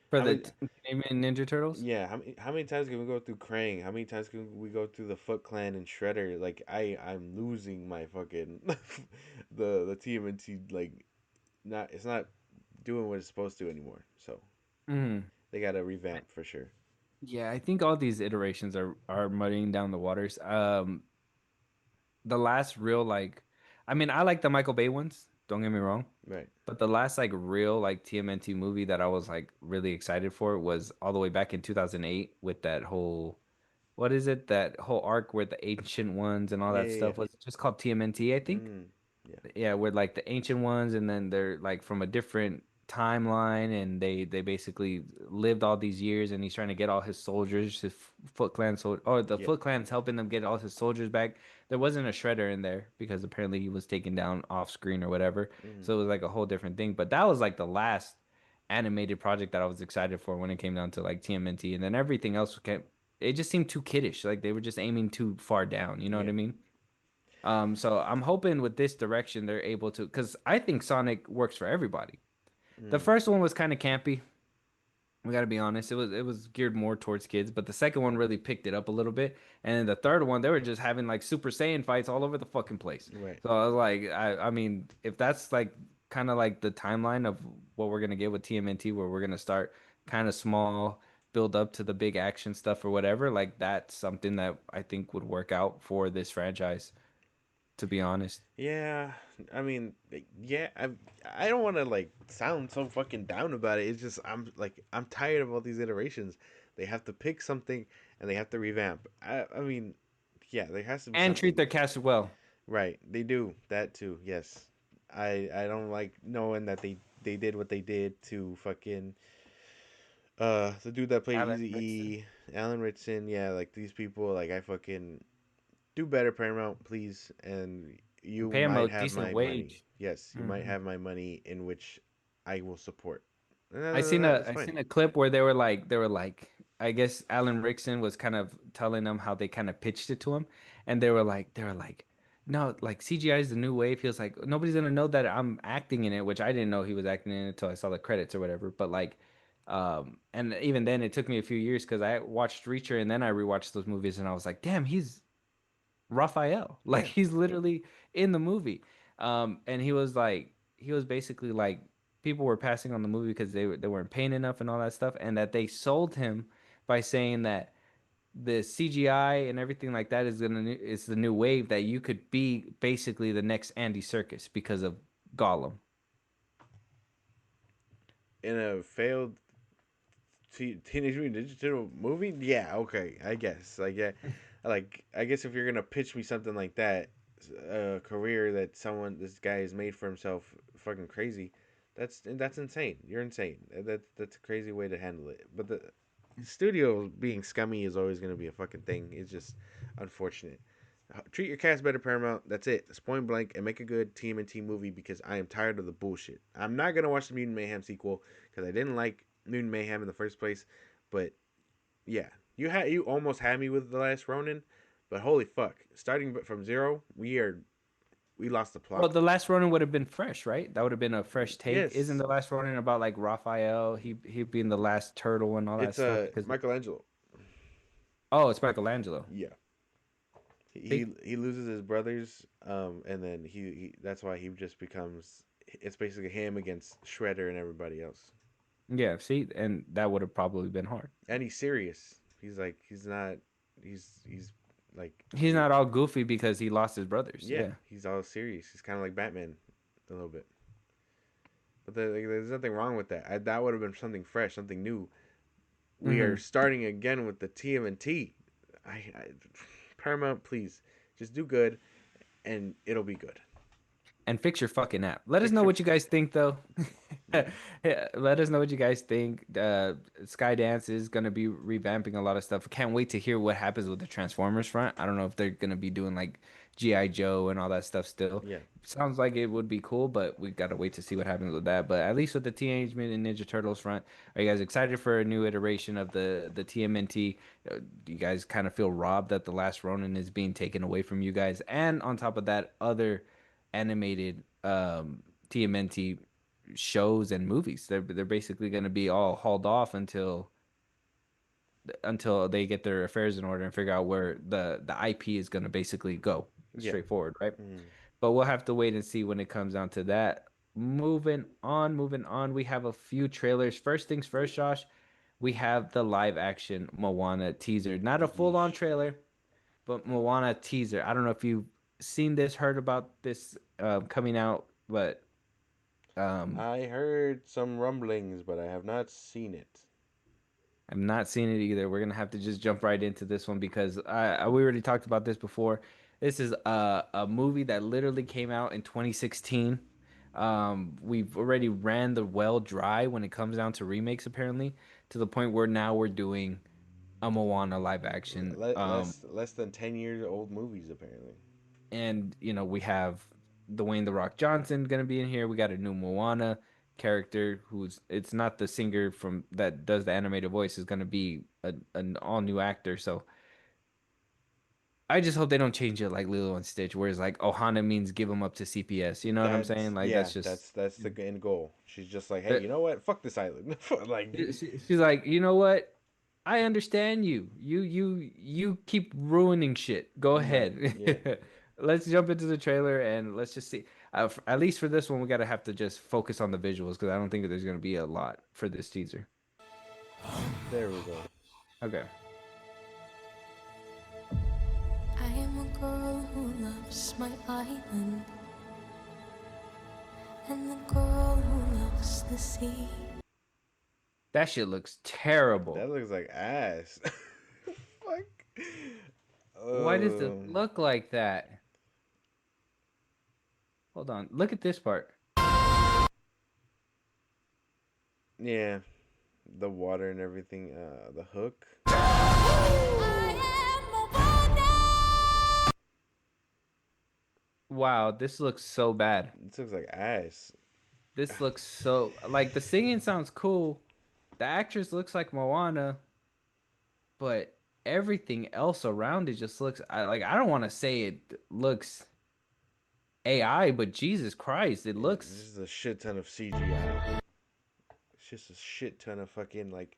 For how the many? Teenage Ninja Turtles. Yeah, how many times can we go through Krang? How many times can we go through the Foot Clan and Shredder? Like I'm losing my fucking the TMNT, like, not it's not doing what it's supposed to anymore. So Mhm. they got to revamp for sure. Yeah, I think all these iterations are muddying down the waters. The last real like, I mean, I like the Michael Bay ones. Don't get me wrong, Right. but the last like real like TMNT movie that I was like really excited for was all the way back in 2008 with that whole what is it? That whole arc where the ancient ones and all Yeah, that yeah, stuff was just called TMNT, I yeah. think. Yeah. Yeah, we're like the ancient ones, and then they're like from a different timeline, and they basically lived all these years, and he's trying to get all his soldiers, his Foot Clan soldier, or the Yeah. Foot Clan's helping them get all his soldiers back. There wasn't a Shredder in there because apparently he was taken down off screen or whatever, Mm-hmm. so it was like a whole different thing. But that was like the last animated project that I was excited for when it came down to like TMNT, and then everything else came. It just seemed too kiddish, like they were just aiming too far down. You know what Yeah. I mean? So I'm hoping with this direction they're able to, because I think Sonic works for everybody. The Mm. first one was kind of campy. We got to be honest. It was geared more towards kids, but the second one really picked it up a little bit. And then the third one, they were just having like Super Saiyan fights all over the fucking place. Right. So I was like, I mean, if that's like kind of like the timeline of what we're gonna get with TMNT, where we're gonna start kind of small, build up to the big action stuff or whatever, like that's something that I think would work out for this franchise, to be honest. Yeah, I mean, like, yeah, I don't want to like sound so fucking down about it. It's just I'm tired of all these iterations. They have to pick something and they have to revamp. I mean, yeah, there has to be And treat something. their cast well. Right. They do that too. Yes. I don't like knowing that they did what they did to fucking the dude that played Alan Easy Rickson. E, Alan Ritson. Yeah, like these people, like, I fucking do better, Paramount, please, and you Pay him might a have decent my money. wage. Yes, you might Mhm. have my money, in which I will support. And I seen a that's I fine. seen a clip where they were like I guess Alan Rickson was kind of telling them how they kind of pitched it to him, and they were like no, like CGI is the new wave. He was like nobody's gonna know that I'm acting in it, which I didn't know he was acting in it until I saw the credits or whatever. But like and even then it took me a few years because I watched Reacher and then I rewatched those movies and I was like damn, he's Raphael. Like Yeah, he's literally in the movie. And he was basically like people were passing on the movie because they weren't paying enough and all that stuff, and that they sold him by saying that the CGI and everything like that is the new wave that you could be basically the next Andy Serkis because of Gollum. in a failed Teenage Mutant Ninja Turtle movie. Yeah, okay, I guess. I guess if you're gonna pitch me something like that, a career that this guy has made for himself, fucking crazy. That's insane. You're insane. That's a crazy way to handle it. But the studio being scummy is always gonna be a fucking thing. It's just unfortunate. Treat your cast better, Paramount. That's it. It's point blank, and make a good TMNT movie, because I am tired of the bullshit. I'm not gonna watch the Mutant Mayhem sequel because I didn't like Mutant Mayhem in the first place. But yeah, you almost had me with the last Ronin, but holy fuck! Starting from zero, we lost the Well, plot. the last Ronin would have been fresh, right? That would have been a fresh take. Isn't Yes, the last Ronin about like Raphael? He being the last turtle and all that it's stuff because Michelangelo. oh, it's Michelangelo. Yeah, he See? he loses his brothers, and then he that's why he just becomes. It's basically him against Shredder and everybody else. Yeah, see, and that would have probably been hard. And he's serious. He's not. He's like He's not all goofy because he lost his brothers. yeah, Yeah. he's all serious. He's kind of like Batman, a little bit. But there's nothing wrong with that. That would have been something fresh, something new. We are Hmm. starting again with the TMNT. I Paramount, please just do good, and it'll be good. And fix your fucking app. Let us Fix know your what you guys think, though. yeah. Yeah, let us know what you guys think. Skydance is gonna be revamping a lot of stuff. Can't wait to hear what happens with the Transformers front. I don't know if they're gonna be doing like GI Joe and all that stuff still. Yeah. Sounds like it would be cool, but we gotta wait to see what happens with that. But at least with the Teenage Mutant Ninja Turtles front, are you guys excited for a new iteration of the TMNT? Do you guys kind of feel robbed that the last Ronin is being taken away from you guys? And on top of that, other animated TMNT shows and movies. They're basically going to be all hauled off until they get their affairs in order and figure out where the IP is going to basically go. Yeah. Straightforward, right? Mm. But we'll have to wait and see when it comes down to that. Moving on, we have a few trailers. First things first, Josh, we have the live action Moana teaser. Not a full-on Yeesh. trailer, but Moana teaser. I don't know if you've seen this, heard about this coming out, but um, I heard some rumblings, but I have not seen it. I've not seen it either. We're gonna have to just jump right into this one because we already talked about this before. This is a movie that literally came out in 2016. We've already ran the well dry when it comes down to remakes, apparently, to the point where now we're doing a Moana live action. Less than 10 years old movies apparently. And we have Dwayne the Rock Johnson gonna be in here. We got a new Moana character who's it's not the singer from that does the animated voice is gonna be an all new actor. So I just hope they don't change it like Lilo and Stitch, where it's like Ohana means give them up to CPS. You know what I'm saying? That's Like yeah, that's just. that's the end goal. She's just like, hey, uh, you know what? Fuck this island. Like, She's like, you know what? I understand you. You keep ruining shit. Go right? Yeah. ahead. Let's jump into the trailer and let's just see. At least for this one, we gotta have to just focus on the visuals because I don't think that there's gonna be a lot for this teaser. There we go. Okay. I am a girl who loves my island, and the girl who loves the sea. That shit looks terrible. That looks like ass. Fuck. Why does it Um. look like that? Hold on. Look at this part. Yeah. The water and everything. The hook. I am a Wow, this looks so bad. This looks like ass. This looks so like the singing sounds cool. The actress looks like Moana, but everything else around it just looks I don't want to say it looks AI, but Jesus Christ, it Yeah, this looks is a shit ton of CGI. It's just a shit ton of fucking like.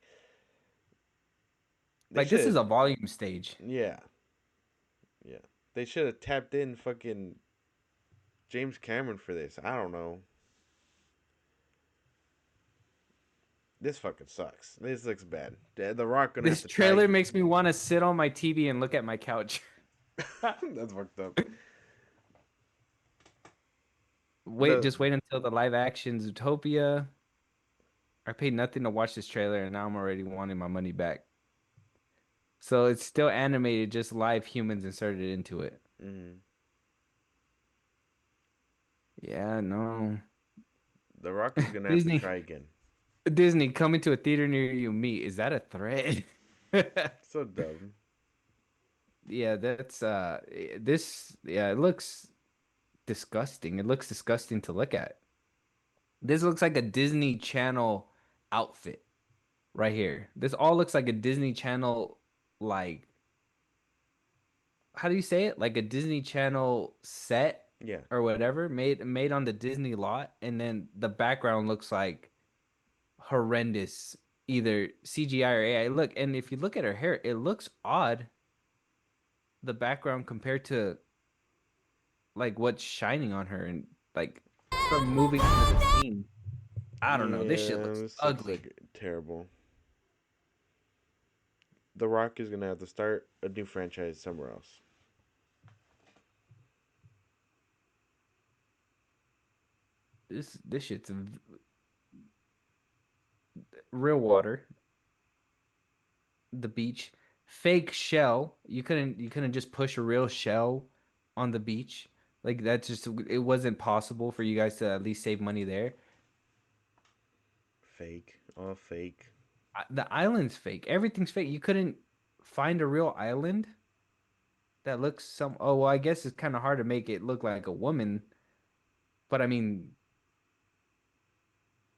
They like this is should. a volume stage. Yeah. Yeah. They should have tapped in fucking James Cameron for this. I don't know. This fucking sucks. This looks bad. The Rock gonna have This to try. trailer makes me want to sit on my TV and look at my couch. That's fucked up. Wait, The just wait until the live action Zootopia. I paid nothing to watch this trailer and now I'm already wanting my money back. So it's still animated, just live humans inserted into it. mm, Yeah, no. the Rock is gonna have to Disney, try again. Disney coming to a theater near you. Me, is that a threat? So dumb. Yeah, that's this. Yeah, it looks disgusting. It looks disgusting to look at. This looks like a Disney Channel outfit right here. This all looks like a Disney Channel, like how do you say it? Like a Disney Channel set Yeah. or whatever, made on the Disney lot, and then the background looks like horrendous, either CGI or AI. Look, and if you look at her hair, it looks odd, the background compared to like what's shining on her and like her moving into the scene. I don't know. This shit Yeah, looks this looks ugly. like terrible. The Rock is gonna have to start a new franchise somewhere else. This shit's real water, the beach, fake shell. You couldn't just push a real shell on the beach. Like that just it wasn't possible for you guys to at least save money there. Fake. All fake. The island's fake. Everything's fake. You couldn't find a real island. that looks some. Oh well, I guess it's kind of hard to make it look like a woman. But I mean,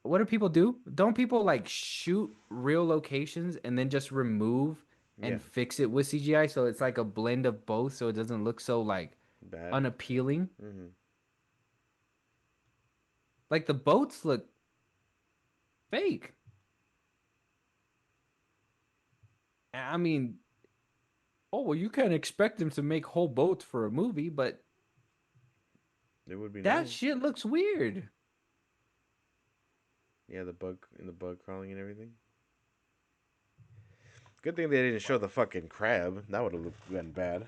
what do people do? Don't people like shoot real locations and then just remove Yeah, and fix it with CGI so it's like a blend of both so it doesn't look so like bad. unappealing? Hmm. Like the boats look fake. I mean, oh well, you can't expect them to make whole boats for a movie, but It would be that nice. shit looks weird. Yeah, the bug crawling and everything. Good thing they didn't show the fucking crab. That would have been bad.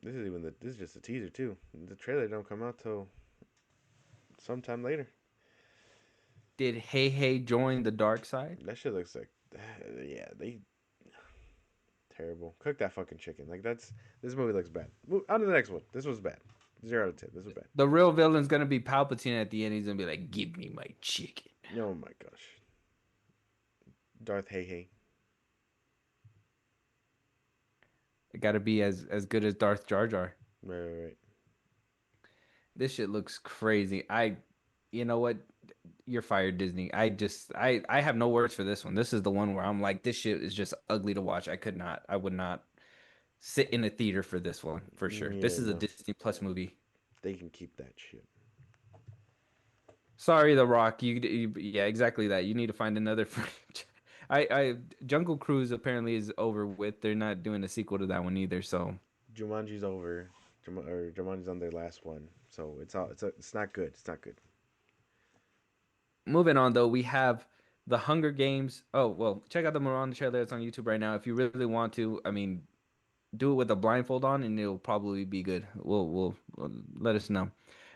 This is just a teaser too. The trailer don't come out till sometime later. Did Hey Hey join the dark side? That shit looks like yeah, they terrible. Cook that fucking chicken. Like that's this movie looks bad. On to the next one. This was bad. 0 out of 10. This was bad. The real villain's gonna be Palpatine at the end. He's gonna be like, "Give me my chicken." Oh my gosh. Darth Hey Hey. It gotta be as good as Darth Jar Jar. Right, right, right. This shit looks crazy. You know what? You're fired, Disney. I have no words for this one. This is the one where I'm like, this shit is just ugly to watch. I would not sit in a theater for this one for sure. This Yeah, is a no. Disney Plus movie. They can keep that shit. Sorry, The Rock. Yeah, exactly that. You need to find another franchise. Jungle Cruise apparently is over with. They're not doing a sequel to that one either. So Jumanji's over. Jumanji's on their last one. So it's not good. It's not good. moving on though, we have the Hunger Games. Oh well, check out the Moran trailer. It's on YouTube right now. If you really want to, I mean, do it with a blindfold on, and it'll probably be good. We'll let us know.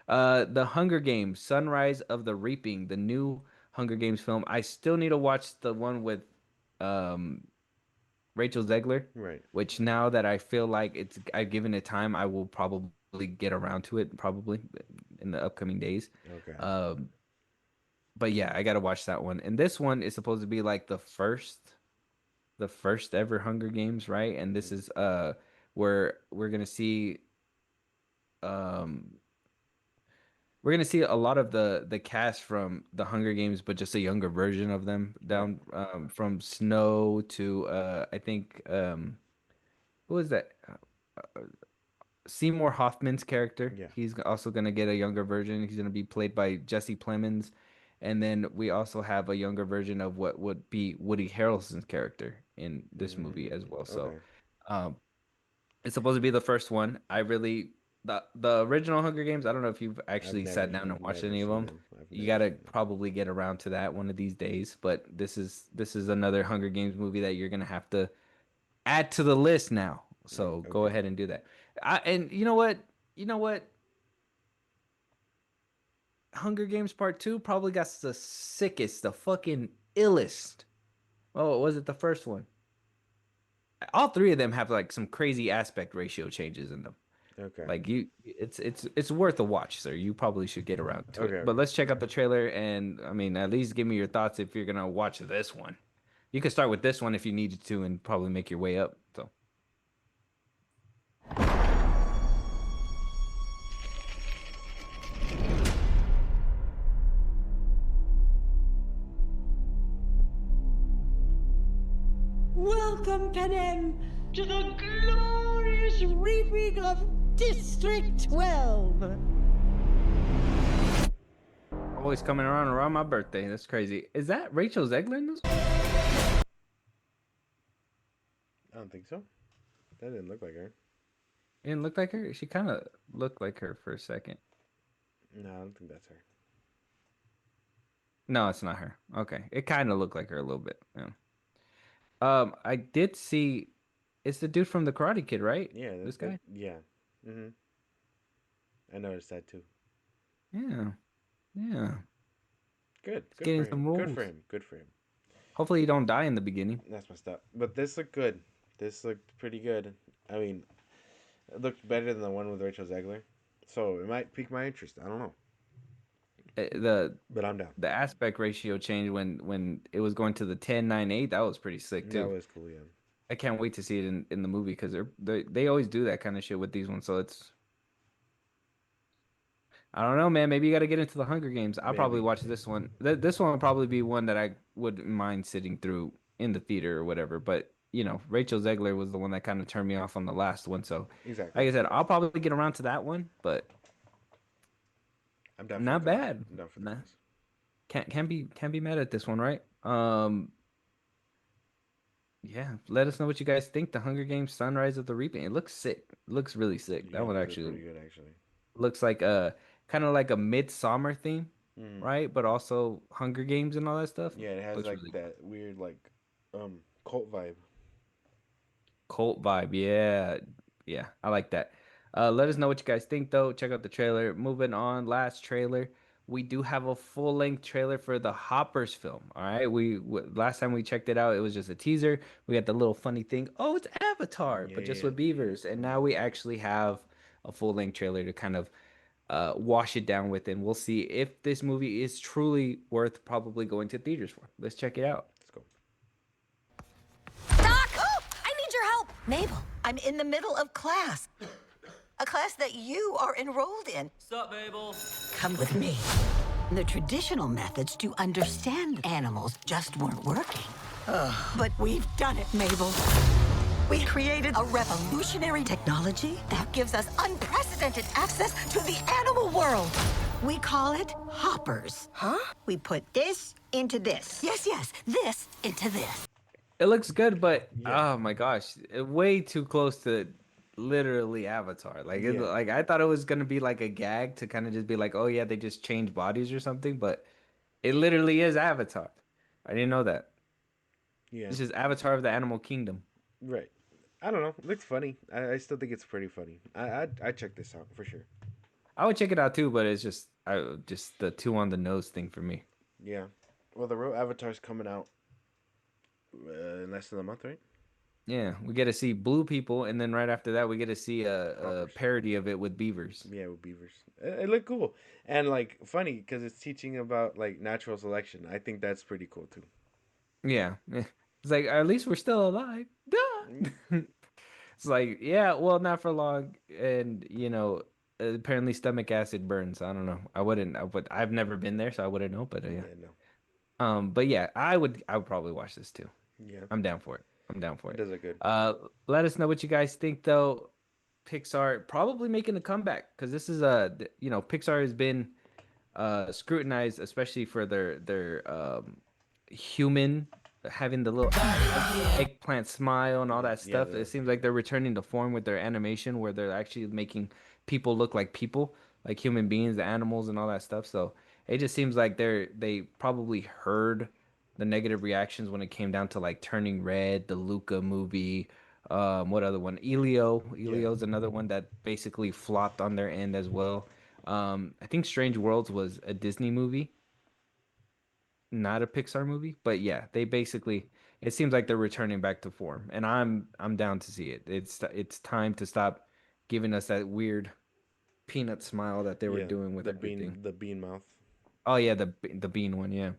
The Hunger Games: Sunrise of the Reaping, the new Hunger Games film. I still need to watch the one with um Rachel Zegler, Right. which now that I feel like I've given it time, I will probably get around to it probably in the upcoming days. Okay. Um, but yeah, I gotta watch that one. And this one is supposed to be like the first ever Hunger Games, right? And this is where um we're gonna see a lot of the cast from the Hunger Games, but just a younger version of them Right. down from Snow to I think who is that? Seymour Hoffman's character. Yeah. He's also going to get a younger version. He's going to be played by Jesse Plemons. And then we also have a younger version of what would be Woody Harrelson's character in this movie as well. So Okay. um, it's supposed to be the first one. The original Hunger Games, I don't know if you've actually sat down and I've watched never any of seen them. them. I've You never gotta seen them. probably get around to that one of these days. But this is another Hunger Games movie that you're gonna have to add to the list now. Right. So go Okay. ahead and do that. And you know what? You know what? Hunger Games Part 2 probably got the sickest, the fucking illest. Oh, was it the first one? All three of them have like some crazy aspect ratio changes in them. Okay. Like it's worth a watch, sir. You probably should get around to Okay. it. But Okay. let's check out the trailer and I mean, at least give me your thoughts if you're gonna watch this one. You can start with this one if you needed to and probably make your way up. So Welcome, Panem, to the glorious reaping of District 12. always coming around my birthday. That's crazy. Is that Rachel Zegler in this? I don't think so. That didn't look like her. It didn't look like her. She kind of looked like her for a second. No, I don't think that's her. No, it's not her. Okay, it kind of looked like her a little bit. Yeah. I did see. It's the dude from the Karate Kid, right? Yeah. This guy. Yeah. Mhm. I noticed that too. Yeah, yeah. Good. He's Good for getting him. some Good for roles. him. Good for him. Hopefully, you don't die in the beginning. That's messed up. But this looked good. This looked pretty good. I mean, it looked better than the one with Rachel Zegler. So it might pique my interest. I don't know. The But I'm down. aspect ratio changed when it was going to the 10:9:8. That was pretty sick That too. was cool, yeah. I can't wait to see it in the movie because they always do that kind of shit with these ones. So it's I don't know, man. Maybe you got to get into the Hunger Games. I'll probably Maybe. watch this one. This one will probably be one that I wouldn't mind sitting through in the theater or whatever. But Rachel Zegler was the one that kind of turned me off on the last one. So, Exactly. like I said, I'll probably get around to that one, but I'm down for the not cause. bad. I'm down for the Nah, cause. can't be mad at this one, right? Yeah. Let us know what you guys think. The Hunger Games: Sunrise of the Reaping. It looks sick. It looks really sick. Yeah, That it one does look actually pretty good, actually. looks like a kind of like a midsummer theme, Mm. right? But also Hunger Games and all that stuff. Yeah, it has Looks like really that weird cult vibe. cult vibe. Yeah. Yeah. I like that. Let us know what you guys think though. Check out the trailer. Moving on, last trailer. We do have a full-length trailer for the Hoppers film. All right. Last time we checked it out, it was just a teaser. We got the little funny thing. Oh, it's Avatar, Yeah, but just yeah. with beavers. And now we actually have a full-length trailer to kind of wash it down with, and we'll see if this movie is truly worth probably going to theaters for. Let's check it out. Let's go. Doc! Oh, I need your help. Mabel, I'm in the middle of class. A class that you are enrolled in. Sup, Mabel? Come with me. The traditional methods to understand animals just weren't working. But we've done it, Mabel. We created a revolutionary technology that gives us unprecedented access to the animal world. We call it hoppers. Huh? We put this into this. Yes, yes, this into this. It looks good, but Yeah. oh my gosh, way too close to literally Avatar. Yeah. Like I thought it was gonna be like a gag to kind of just be like, oh yeah, they just changed bodies or something, but it literally is Avatar. I didn't know that. Yeah. This is Avatar of the Animal Kingdom. Right. I don't know. It looks funny. I still think it's pretty funny. I check this out for sure. I would check it out too, but it's just the two on the nose thing for me. Yeah. Well, the real Avatar's coming out in less than a month, right? Yeah, we get to see blue people, and then right after that, we get to see a Hoppers. parody of it with beavers. Yeah, with beavers. It looked cool and like funny because it's teaching about like natural selection. I think that's pretty cool too. Yeah, it's like at least we're still alive. Mm. Duh! It's like yeah, well, not for long, and apparently stomach acid burns. I don't know. I wouldn't. I've never been there, so I wouldn't know. But yeah, Yeah, no. but yeah, I would probably watch this too. Yeah, I'm down for it. I'm down for it it. does look good. Let us know what you guys think though. Pixar probably making a comeback because this is Pixar has been scrutinized, especially for their human having the little eggplant smile and all that Yeah, stuff. It seems like they're returning to form with their animation, where they're actually making people look like people, like human beings, the animals, and all that stuff. So it just seems like they probably heard the negative reactions when it came down to like Turning Red, the Luca movie. What other one? Elio. yeah, Elio's another one that basically flopped on their end as well. I think Strange Worlds was a Disney movie, not a Pixar movie, but yeah, they basically it seems like they're returning back to form, and I'm down to see it. It's time to stop giving us that weird peanut smile that they were yeah. doing with everything. The bean mouth. Oh yeah, the bean one, yeah.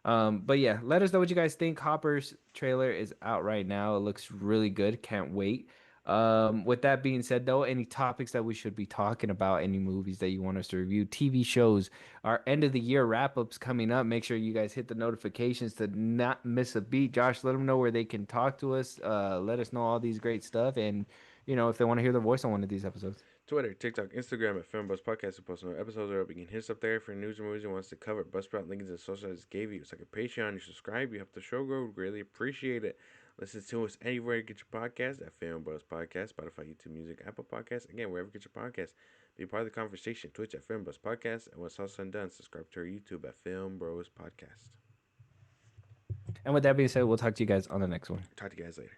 But yeah, let us know what you guys think. Hopper's trailer is out right now. It looks really good. Can't wait. With that being said, though, any topics that we should be talking about, any movies that you want us to review, TV shows, our end of the year wrap ups coming up. Make sure you guys hit the notifications to not miss a beat. Josh, let them know where they can talk to us. Let us know all these great stuff, and if they want to hear their voice on one of these episodes. Twitter, TikTok, Instagram at FilmBros Podcast. We post no episodes are up. You can hit us up there for news and movies and wants to cover. Buzzsprout, links, and social I just gave you. It's like a Patreon. You subscribe. You help the show grow. We greatly appreciate it. Listen to us anywhere you get your podcast at FilmBros Podcast, Spotify, YouTube Music, Apple Podcasts. Again, wherever you get your podcast. Be part of the conversation. Twitch at FilmBros Podcast. And when it's all said and done, subscribe to our YouTube at FilmBros Podcast. And with that being said, we'll talk to you guys on the next one. Talk to you guys later.